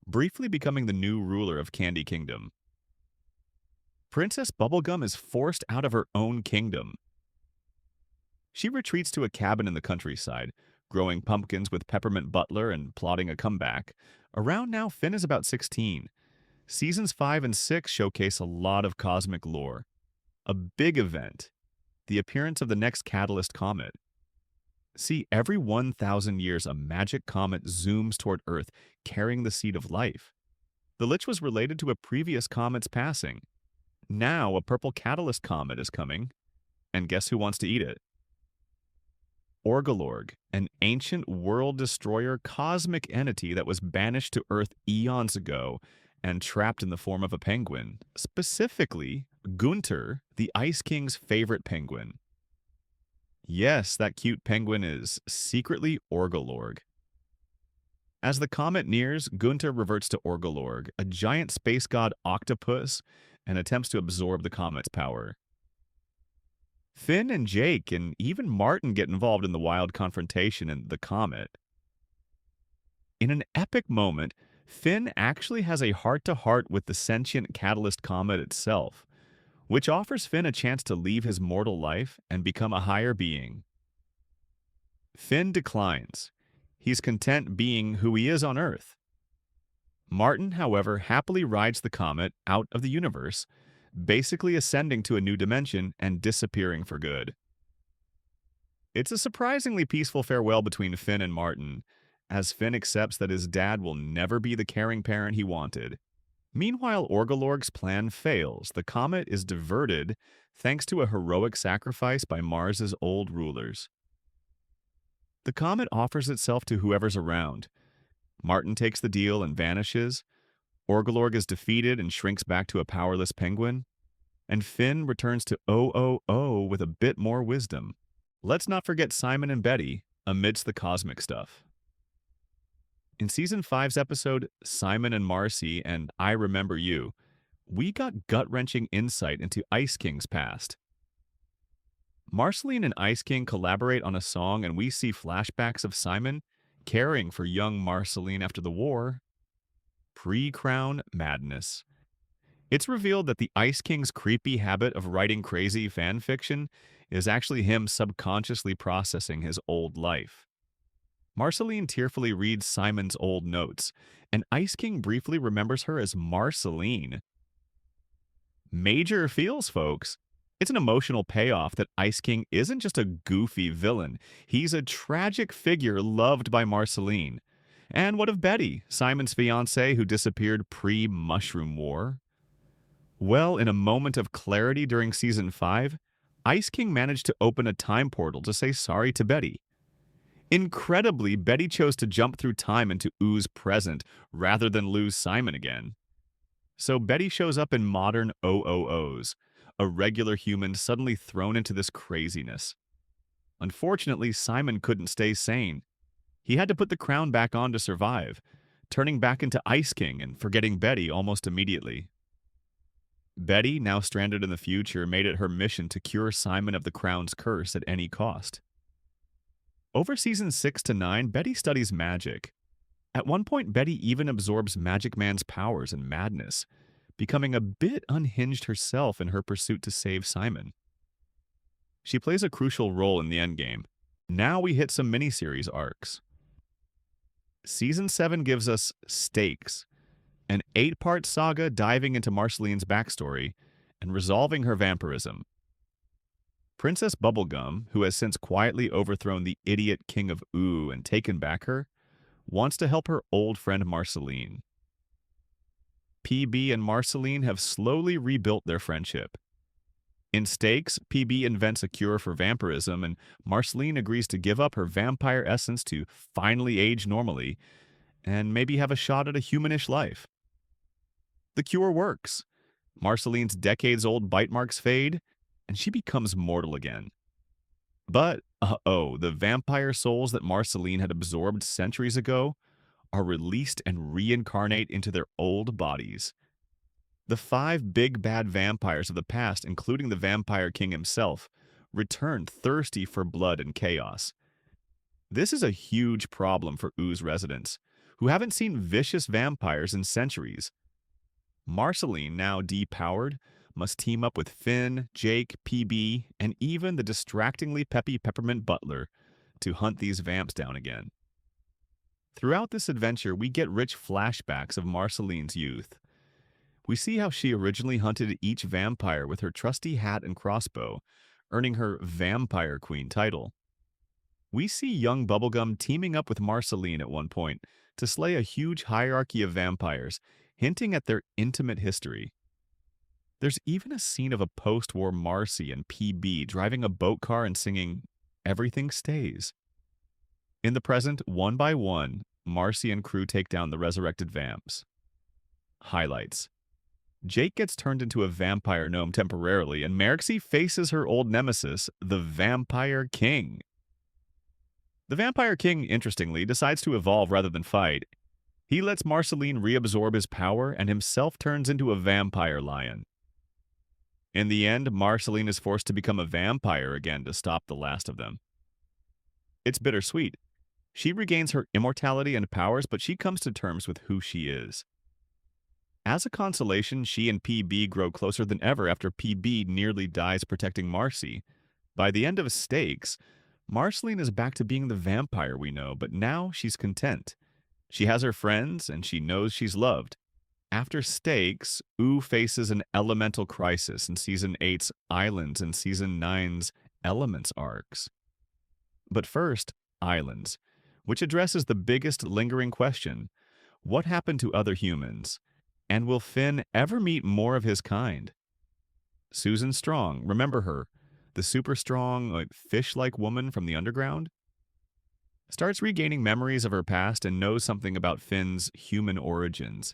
briefly becoming the new ruler of Candy Kingdom. Princess Bubblegum is forced out of her own kingdom. She retreats to a cabin in the countryside, growing pumpkins with Peppermint Butler and plotting a comeback. Around now, Finn is about 16. Seasons 5 and 6 showcase a lot of cosmic lore. A big event, the appearance of the next Catalyst comet. See, every 1,000 years a magic comet zooms toward Earth, carrying the seed of life. The Lich was related to a previous comet's passing. Now a purple Catalyst comet is coming, and guess who wants to eat it? Orgolorg, an ancient world destroyer cosmic entity that was banished to Earth eons ago and trapped in the form of a penguin, specifically Gunter, the Ice King's favorite penguin. Yes, that cute penguin is secretly Orgolorg. As the comet nears, Gunter reverts to Orgolorg, a giant space god octopus, and attempts to absorb the comet's power. Finn and Jake and even Martin get involved in the wild confrontation in the comet. In an epic moment, Finn actually has a heart-to-heart with the sentient Catalyst comet itself, which offers Finn a chance to leave his mortal life and become a higher being. Finn declines. He's content being who he is on Earth. Martin, however, happily rides the comet out of the universe, basically ascending to a new dimension and disappearing for good. It's a surprisingly peaceful farewell between Finn and Martin, as Finn accepts that his dad will never be the caring parent he wanted. Meanwhile, Orgolorg's plan fails. The comet is diverted thanks to a heroic sacrifice by Mars's old rulers. The comet offers itself to whoever's around. Martin takes the deal and vanishes. Orgolorg is defeated and shrinks back to a powerless penguin. And Finn returns to OOO with a bit more wisdom. Let's not forget Simon and Betty amidst the cosmic stuff. In Season 5's episode, Simon and Marcy and I Remember You, we got gut-wrenching insight into Ice King's past. Marceline and Ice King collaborate on a song and we see flashbacks of Simon caring for young Marceline after the war. Pre-crown madness. It's revealed that the Ice King's creepy habit of writing crazy fan fiction is actually him subconsciously processing his old life. Marceline tearfully reads Simon's old notes, and Ice King briefly remembers her as Marceline. Major feels, folks. It's an emotional payoff that Ice King isn't just a goofy villain. He's a tragic figure loved by Marceline. And what of Betty, Simon's fiancée who disappeared pre-Mushroom War? Well, in a moment of clarity during Season 5, Ice King managed to open a time portal to say sorry to Betty. Incredibly, Betty chose to jump through time into Oo's present rather than lose Simon again. So Betty shows up in modern OOOs, a regular human suddenly thrown into this craziness. Unfortunately, Simon couldn't stay sane. He had to put the crown back on to survive, turning back into Ice King and forgetting Betty almost immediately. Betty, now stranded in the future, made it her mission to cure Simon of the crown's curse at any cost. Over Seasons 6 to 9, Betty studies magic. At one point, Betty even absorbs Magic Man's powers and madness, becoming a bit unhinged herself in her pursuit to save Simon. She plays a crucial role in the endgame. Now we hit some miniseries arcs. Season 7 gives us Stakes, an 8-part saga diving into Marceline's backstory and resolving her vampirism. Princess Bubblegum, who has since quietly overthrown the idiot King of Ooo and taken back her, wants to help her old friend Marceline. PB and Marceline have slowly rebuilt their friendship. In Stakes, PB invents a cure for vampirism, and Marceline agrees to give up her vampire essence to finally age normally and maybe have a shot at a humanish life. The cure works. Marceline's decades-old bite marks fade, and she becomes mortal again. But, the vampire souls that Marceline had absorbed centuries ago are released and reincarnate into their old bodies. The 5 big bad vampires of the past, including the Vampire King himself, return thirsty for blood and chaos. This is a huge problem for Oo's residents, who haven't seen vicious vampires in centuries. Marceline, now depowered, must team up with Finn, Jake, PB, and even the distractingly peppy Peppermint Butler to hunt these vamps down again. Throughout this adventure, we get rich flashbacks of Marceline's youth. We see how she originally hunted each vampire with her trusty hat and crossbow, earning her Vampire Queen title. We see young Bubblegum teaming up with Marceline at one point to slay a huge hierarchy of vampires, hinting at their intimate history. There's even a scene of a post-war Marcy and PB driving a boat car and singing, "Everything Stays." In the present, one by one, Marcy and crew take down the resurrected vamps. Highlights. Jake gets turned into a vampire gnome temporarily, and Merixie faces her old nemesis, the Vampire King. The Vampire King, interestingly, decides to evolve rather than fight. He lets Marceline reabsorb his power and himself turns into a vampire lion. In the end, Marceline is forced to become a vampire again to stop the last of them. It's bittersweet. She regains her immortality and powers, but she comes to terms with who she is. As a consolation, she and PB grow closer than ever after PB nearly dies protecting Marcy. By the end of Stakes, Marceline is back to being the vampire we know, but now she's content. She has her friends, and she knows she's loved. After Stakes, Ooh faces an elemental crisis in Season 8's Islands and Season 9's Elements arcs. But first, Islands, which addresses the biggest lingering question: what happened to other humans? And will Finn ever meet more of his kind? Susan Strong, remember her, the super strong, fish-like woman from the underground? Starts regaining memories of her past and knows something about Finn's human origins.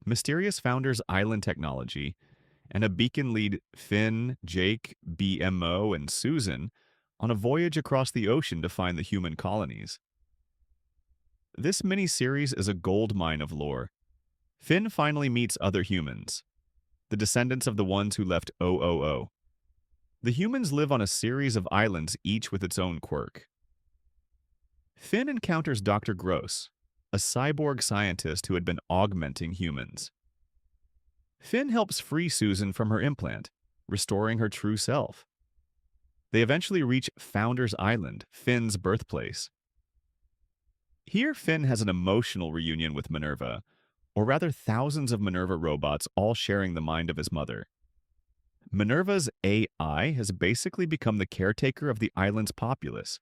Mysterious founders Island Technology, and a beacon lead Finn, Jake, BMO, and Susan on a voyage across the ocean to find the human colonies. This mini-series is a goldmine of lore. Finn finally meets other humans, the descendants of the ones who left OOO. The humans live on a series of islands, each with its own quirk. Finn encounters Dr. Gross, a cyborg scientist who had been augmenting humans. Finn helps free Susan from her implant, restoring her true self. They eventually reach Founders Island, Finn's birthplace. Here, Finn has an emotional reunion with Minerva, or rather thousands of Minerva robots all sharing the mind of his mother. Minerva's AI has basically become the caretaker of the island's populace,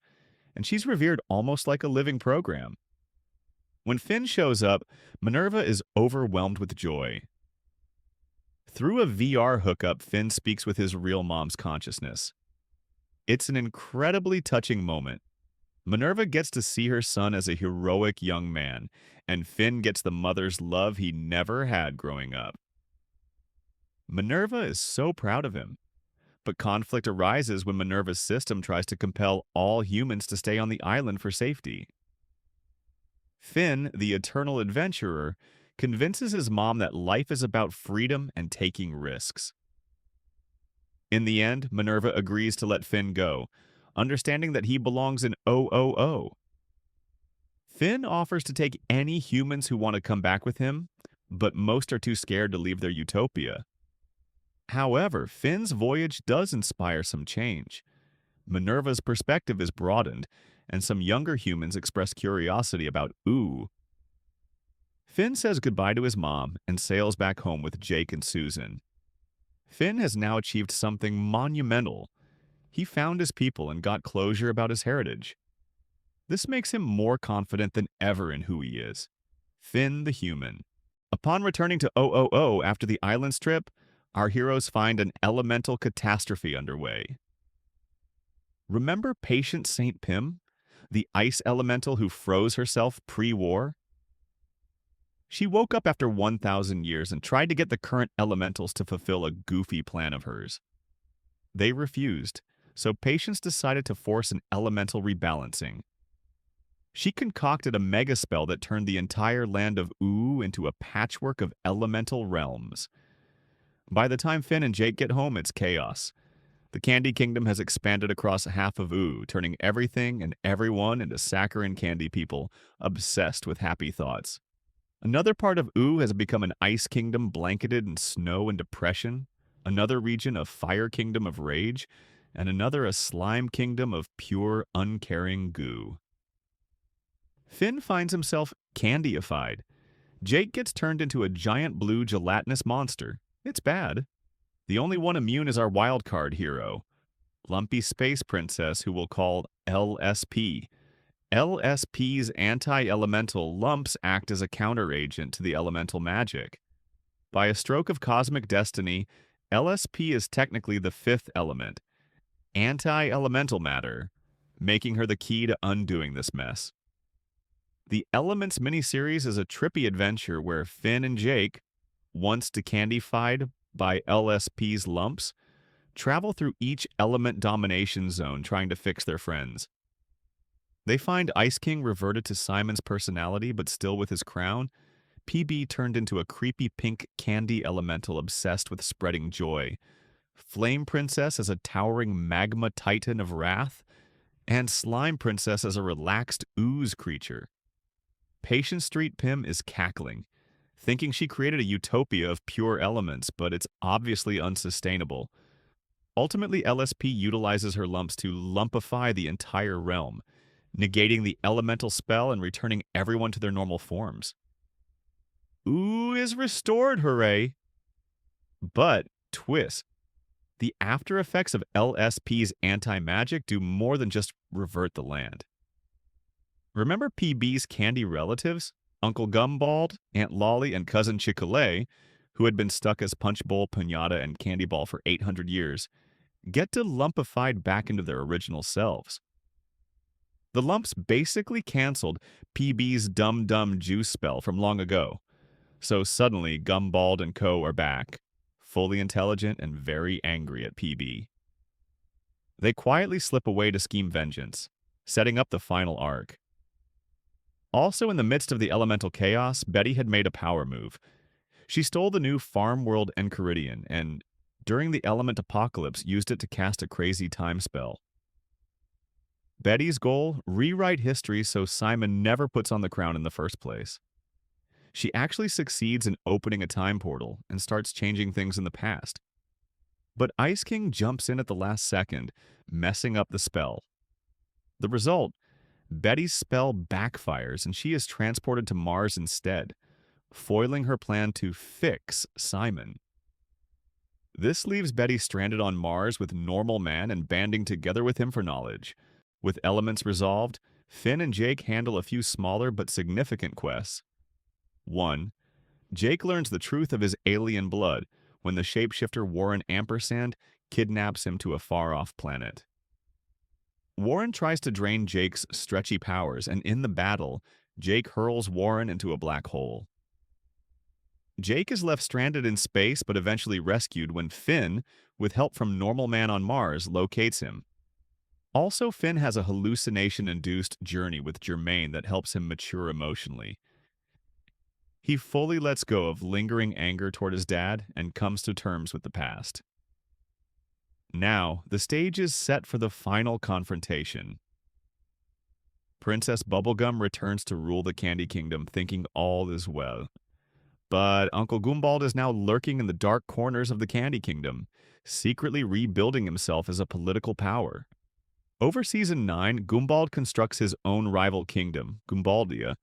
and she's revered almost like a living program. When Finn shows up, Minerva is overwhelmed with joy. Through a VR hookup, Finn speaks with his real mom's consciousness. It's an incredibly touching moment. Minerva gets to see her son as a heroic young man, and Finn gets the mother's love he never had growing up. Minerva is so proud of him, but conflict arises when Minerva's system tries to compel all humans to stay on the island for safety. Finn, the eternal adventurer, convinces his mom that life is about freedom and taking risks. In the end, Minerva agrees to let Finn go, understanding that he belongs in OOO. Finn offers to take any humans who want to come back with him, but most are too scared to leave their utopia. However, Finn's voyage does inspire some change. Minerva's perspective is broadened, and some younger humans express curiosity about Ooo. Finn says goodbye to his mom and sails back home with Jake and Susan. Finn has now achieved something monumental. He found his people and got closure about his heritage. This makes him more confident than ever in who he is. Finn the human. Upon returning to Ooo after the island trip, our heroes find an elemental catastrophe underway. Remember Patient St. Pim, the ice elemental who froze herself pre-war? She woke up after 1,000 years and tried to get the current elementals to fulfill a goofy plan of hers. They refused, so Patience decided to force an elemental rebalancing. She concocted a mega spell that turned the entire Land of Ooo into a patchwork of elemental realms. By the time Finn and Jake get home, it's chaos. The Candy Kingdom has expanded across half of Ooo, turning everything and everyone into saccharine candy people obsessed with happy thoughts. Another part of Ooo has become an ice kingdom blanketed in snow and depression, another region a fire kingdom of rage, and another a slime kingdom of pure, uncaring goo. Finn finds himself candyified. Jake gets turned into a giant blue gelatinous monster. It's bad. The only one immune is our wildcard hero, Lumpy Space Princess, who we'll call LSP. LSP's anti-elemental lumps act as a counteragent to the elemental magic. By a stroke of cosmic destiny, LSP is technically the fifth element, anti-elemental matter, making her the key to undoing this mess. The Elements miniseries is a trippy adventure where Finn and Jake, once decandified by LSP's lumps, travel through each element domination zone trying to fix their friends. They find Ice King reverted to Simon's personality but still with his crown, PB turned into a creepy pink candy elemental obsessed with spreading joy, Flame Princess as a towering magma titan of wrath, and Slime Princess as a relaxed ooze creature. Patient Street Pim is cackling, thinking she created a utopia of pure elements, but it's obviously unsustainable. Ultimately, LSP utilizes her lumps to lumpify the entire realm, negating the elemental spell and returning everyone to their normal forms. Ooo is restored, hooray! But, twist, the after effects of LSP's anti-magic do more than just revert the land. Remember PB's candy relatives? Uncle Gumbald, Aunt Lolly, and Cousin Chick-fil-A, who had been stuck as Punch Bowl, Pinata, and Candy Ball for 800 years, get lumpified back into their original selves. The lumps basically canceled PB's Dum Dum Juice spell from long ago, so suddenly Gumbald and co. are back, fully intelligent and very angry at PB. They quietly slip away to scheme vengeance, setting up the final arc. Also in the midst of the elemental chaos, Betty had made a power move. She stole the new Farm World Enchiridion and, during the element apocalypse, used it to cast a crazy time spell. Betty's goal? Rewrite history so Simon never puts on the crown in the first place. She actually succeeds in opening a time portal and starts changing things in the past. But Ice King jumps in at the last second, messing up the spell. The result? Betty's spell backfires and she is transported to Mars instead, foiling her plan to fix Simon. This leaves Betty stranded on Mars with Normal Man and banding together with him for knowledge. With elements resolved, Finn and Jake handle a few smaller but significant quests. 1. Jake learns the truth of his alien blood when the shapeshifter Warren Ampersand kidnaps him to a far-off planet. Warren tries to drain Jake's stretchy powers, and in the battle, Jake hurls Warren into a black hole. Jake is left stranded in space but eventually rescued when Finn, with help from Normal Man on Mars, locates him. Also, Finn has a hallucination-induced journey with Germaine that helps him mature emotionally. He fully lets go of lingering anger toward his dad and comes to terms with the past. Now, the stage is set for the final confrontation. Princess Bubblegum returns to rule the Candy Kingdom, thinking all is well. But Uncle Goombald is now lurking in the dark corners of the Candy Kingdom, secretly rebuilding himself as a political power. Over Season 9, Goombald constructs his own rival kingdom, Goombaldia,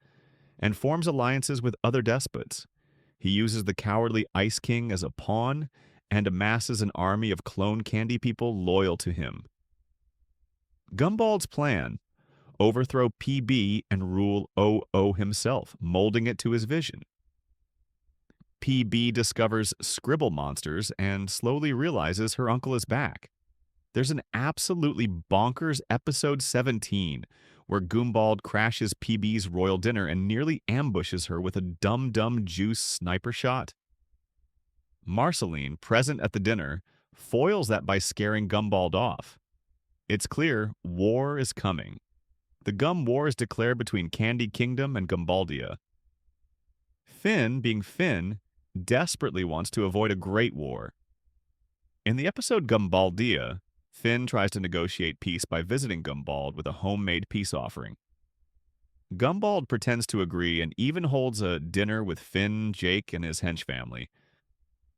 and forms alliances with other despots. He uses the cowardly Ice King as a pawn and amasses an army of clone candy people loyal to him. Gumbald's plan: overthrow PB and rule OO himself, molding it to his vision. PB discovers scribble monsters and slowly realizes her uncle is back. There's an absolutely bonkers episode 17 where Goombald crashes PB's royal dinner and nearly ambushes her with a dum-dum juice sniper shot. Marceline, present at the dinner, foils that by scaring Gumbald off. It's clear war is coming. The Gum War is declared between Candy Kingdom and Gumbaldia. Finn, being Finn, desperately wants to avoid a great war. In the episode Gumbaldia, Finn tries to negotiate peace by visiting Gumbald with a homemade peace offering. Gumbald pretends to agree and even holds a dinner with Finn, Jake, and his hench family.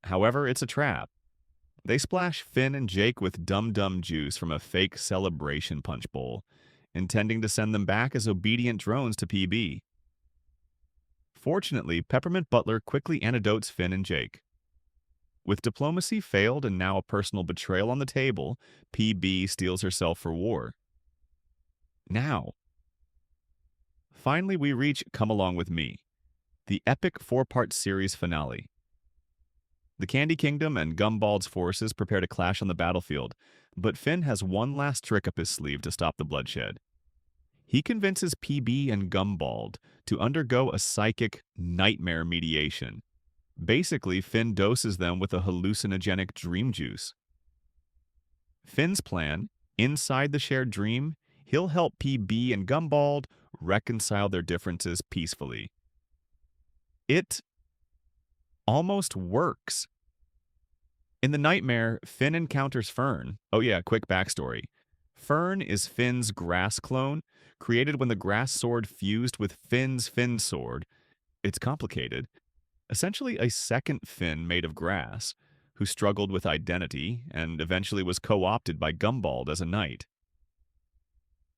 However, it's a trap. They splash Finn and Jake with dum-dum juice from a fake celebration punch bowl, intending to send them back as obedient drones to PB. Fortunately, Peppermint Butler quickly antidotes Finn and Jake. With diplomacy failed and now a personal betrayal on the table, PB steels herself for war. Now, finally we reach Come Along With Me, the epic 4-part series finale. The Candy Kingdom and Gumbald's forces prepare to clash on the battlefield, but Finn has one last trick up his sleeve to stop the bloodshed. He convinces PB and Gumbald to undergo a psychic nightmare mediation. Basically, Finn doses them with a hallucinogenic dream juice. Finn's plan: inside the shared dream, he'll help PB and Gumbald reconcile their differences peacefully. It almost works. In the nightmare, Finn encounters Fern. Oh yeah, quick backstory. Fern is Finn's grass clone, created when the grass sword fused with Finn's Finn sword. It's complicated. Essentially a second Finn made of grass, who struggled with identity and eventually was co-opted by Gumbald as a knight.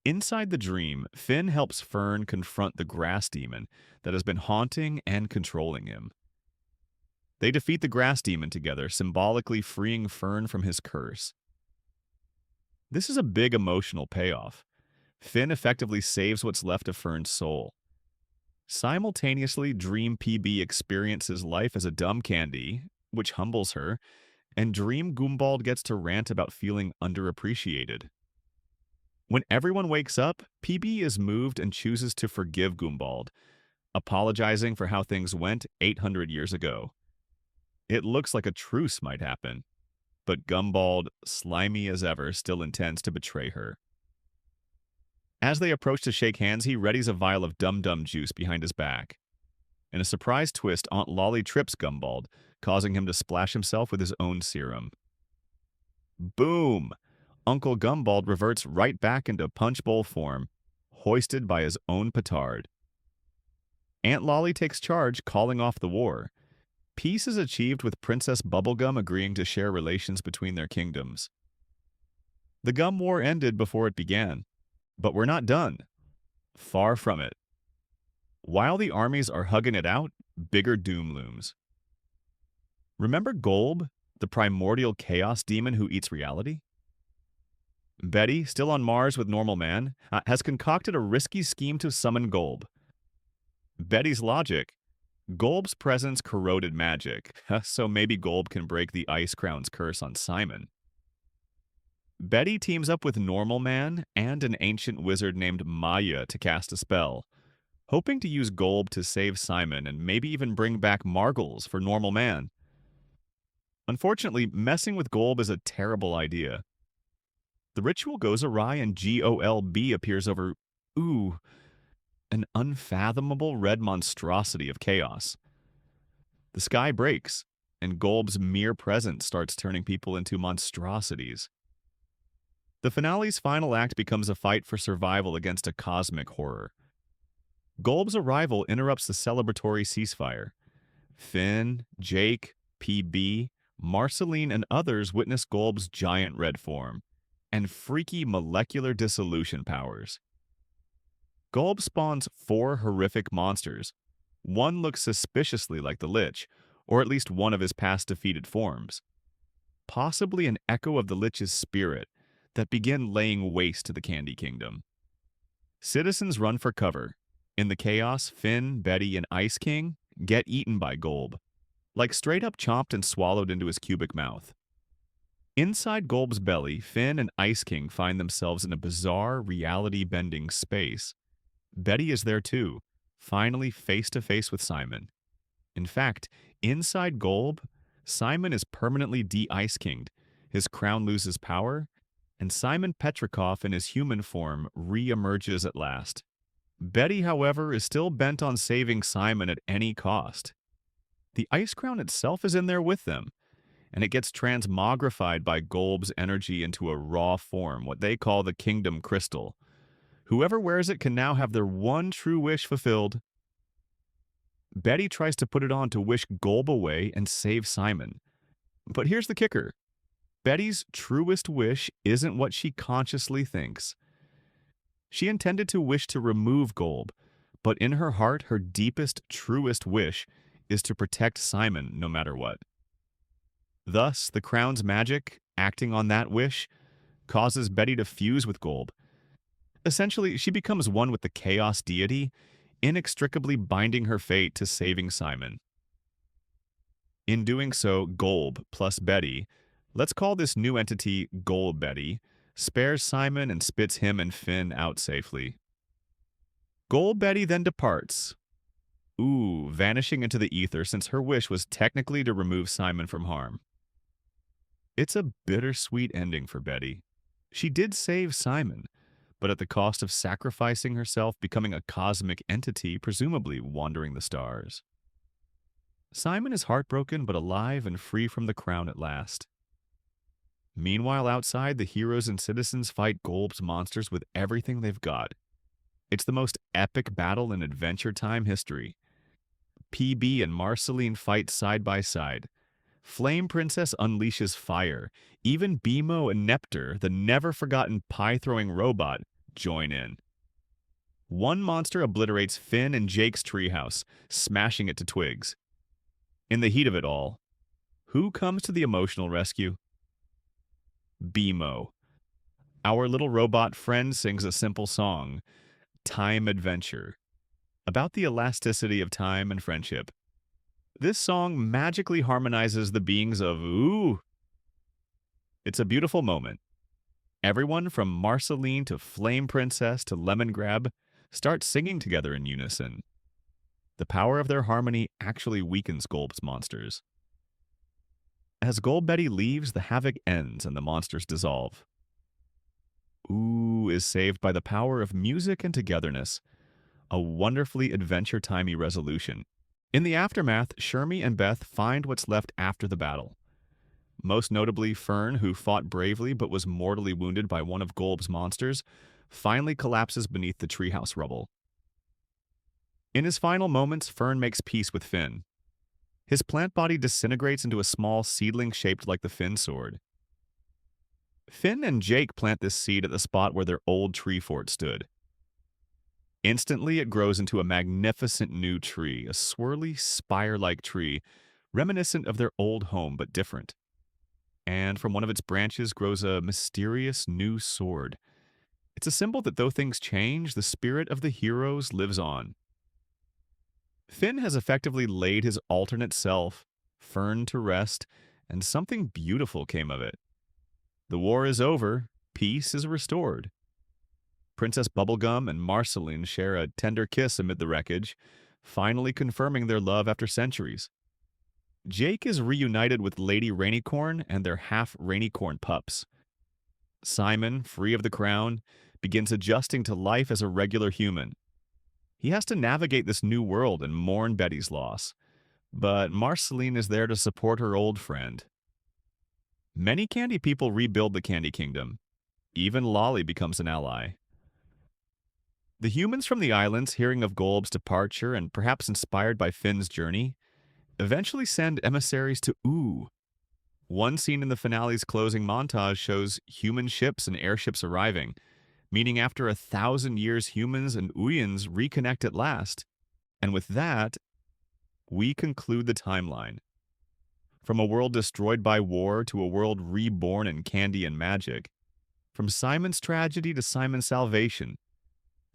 Inside the dream, Finn helps Fern confront the grass demon that has been haunting and controlling him. They defeat the grass demon together, symbolically freeing Fern from his curse. This is a big emotional payoff. Finn effectively saves what's left of Fern's soul. Simultaneously, Dream PB experiences life as a dumb candy, which humbles her, and Dream Goombald gets to rant about feeling underappreciated. When everyone wakes up, PB is moved and chooses to forgive Goombald, apologizing for how things went 800 years ago. It looks like a truce might happen, but Gumbald, slimy as ever, still intends to betray her. As they approach to shake hands, he readies a vial of dum-dum juice behind his back. In a surprise twist, Aunt Lolly trips Gumbald, causing him to splash himself with his own serum. Boom! Uncle Gumbald reverts right back into punch bowl form, hoisted by his own petard. Aunt Lolly takes charge, calling off the war. Peace is achieved with Princess Bubblegum agreeing to share relations between their kingdoms. The Gum War ended before it began. But we're not done. Far from it. While the armies are hugging it out, bigger doom looms. Remember Golb, the primordial chaos demon who eats reality? Betty, still on Mars with normal man, has concocted a risky scheme to summon Golb. Betty's logic: Golb's presence corroded magic, so maybe Golb can break the Ice Crown's curse on Simon. Betty teams up with Normal Man and an ancient wizard named Maya to cast a spell, hoping to use Golb to save Simon and maybe even bring back Margles for Normal Man. Unfortunately, messing with Golb is a terrible idea. The ritual goes awry and Golb appears over Ooo, an unfathomable red monstrosity of chaos. The sky breaks, and Golb's mere presence starts turning people into monstrosities. The finale's final act becomes a fight for survival against a cosmic horror. Golb's arrival interrupts the celebratory ceasefire. Finn, Jake, PB, Marceline, and others witness Golb's giant red form and freaky molecular dissolution powers. Golb spawns 4 horrific monsters. One looks suspiciously like the Lich, or at least one of his past defeated forms, possibly an echo of the Lich's spirit that begin laying waste to the Candy Kingdom. Citizens run for cover. In the chaos, Finn, Betty, and Ice King get eaten by Golb, like straight up chomped and swallowed into his cubic mouth. Inside Golb's belly, Finn and Ice King find themselves in a bizarre, reality-bending space. Betty is there too, finally face to face with Simon. In fact, inside Golb, Simon is permanently de-Ice Kinged, his crown loses power, and Simon Petrikov in his human form re-emerges at last. Betty, however, is still bent on saving Simon at any cost. The Ice Crown itself is in there with them, and it gets transmogrified by Golb's energy into a raw form, what they call the Kingdom Crystal. Whoever wears it can now have their one true wish fulfilled. Betty tries to put it on to wish Golb away and save Simon. But here's the kicker. Betty's truest wish isn't what she consciously thinks. She intended to wish to remove Golb, but in her heart, her deepest, truest wish is to protect Simon no matter what. Thus, the crown's magic, acting on that wish, causes Betty to fuse with Golb. Essentially, she becomes one with the chaos deity, inextricably binding her fate to saving Simon. In doing so, Golb plus Betty, let's call this new entity Golb Betty, spares Simon and spits him and Finn out safely. Golb Betty then departs, vanishing into the ether since her wish was technically to remove Simon from harm. It's a bittersweet ending for Betty. She did save Simon, but at the cost of sacrificing herself, becoming a cosmic entity, presumably wandering the stars. Simon is heartbroken but alive and free from the crown at last. Meanwhile, outside, the heroes and citizens fight Golb's monsters with everything they've got. It's the most epic battle in Adventuretime history. PB and Marceline fight side by side. Flame Princess unleashes fire. Even Bimo and Nepter, the never-forgotten pie-throwing robot, join in. One monster obliterates Finn and Jake's treehouse, smashing it to twigs. In the heat of it all, who comes to the emotional rescue? Bimo. Our little robot friend sings a simple song, Time Adventure, about the elasticity of time and friendship. This song magically harmonizes the beings of Ooo. It's a beautiful moment. Everyone from Marceline to Flame Princess to Lemon Grab start singing together in unison. The power of their harmony actually weakens Golb's monsters. As Golb Betty leaves, the havoc ends and the monsters dissolve. Ooo is saved by the power of music and togetherness, a wonderfully adventure-timey resolution. In the aftermath, Shermie and Beth find what's left after the battle. Most notably, Fern, who fought bravely but was mortally wounded by one of Golb's monsters, finally collapses beneath the treehouse rubble. In his final moments, Fern makes peace with Finn. His plant body disintegrates into a small seedling shaped like the Finn sword. Finn and Jake plant this seed at the spot where their old tree fort stood. Instantly, it grows into a magnificent new tree, a swirly, spire-like tree, reminiscent of their old home but different. And from one of its branches grows a mysterious new sword. It's a symbol that though things change, the spirit of the heroes lives on. Finn has effectively laid his alternate self, Fern, to rest, and something beautiful came of it. The war is over, peace is restored. Princess Bubblegum and Marceline share a tender kiss amid the wreckage, finally confirming their love after centuries. Jake is reunited with Lady Rainicorn and their half-Rainicorn pups. Simon, free of the crown, begins adjusting to life as a regular human. He has to navigate this new world and mourn Betty's loss, but Marceline is there to support her old friend. Many candy people rebuild the Candy Kingdom. Even Lolly becomes an ally. The humans from the islands, hearing of Golb's departure and perhaps inspired by Finn's journey, eventually send emissaries to Ooo. One scene in the finale's closing montage shows human ships and airships arriving, meaning after 1,000 years humans and Ooyans reconnect at last. And with that, we conclude the timeline. From a world destroyed by war to a world reborn in candy and magic. From Simon's tragedy to Simon's salvation.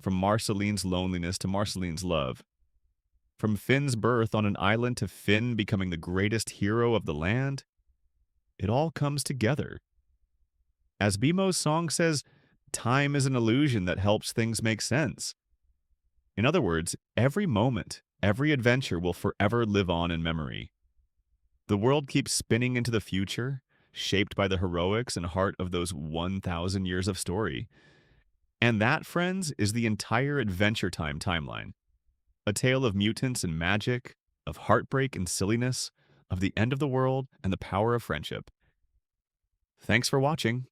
From Marceline's loneliness to Marceline's love. From Finn's birth on an island to Finn becoming the greatest hero of the land. It all comes together. As BMO's song says, time is an illusion that helps things make sense. In other words, every moment, every adventure will forever live on in memory. The world keeps spinning into the future, shaped by the heroics and heart of those 1,000 years of story. And that, friends, is the entire Adventuretime timeline. A tale of mutants and magic, of heartbreak and silliness, of the end of the world and the power of friendship. Thanks for watching.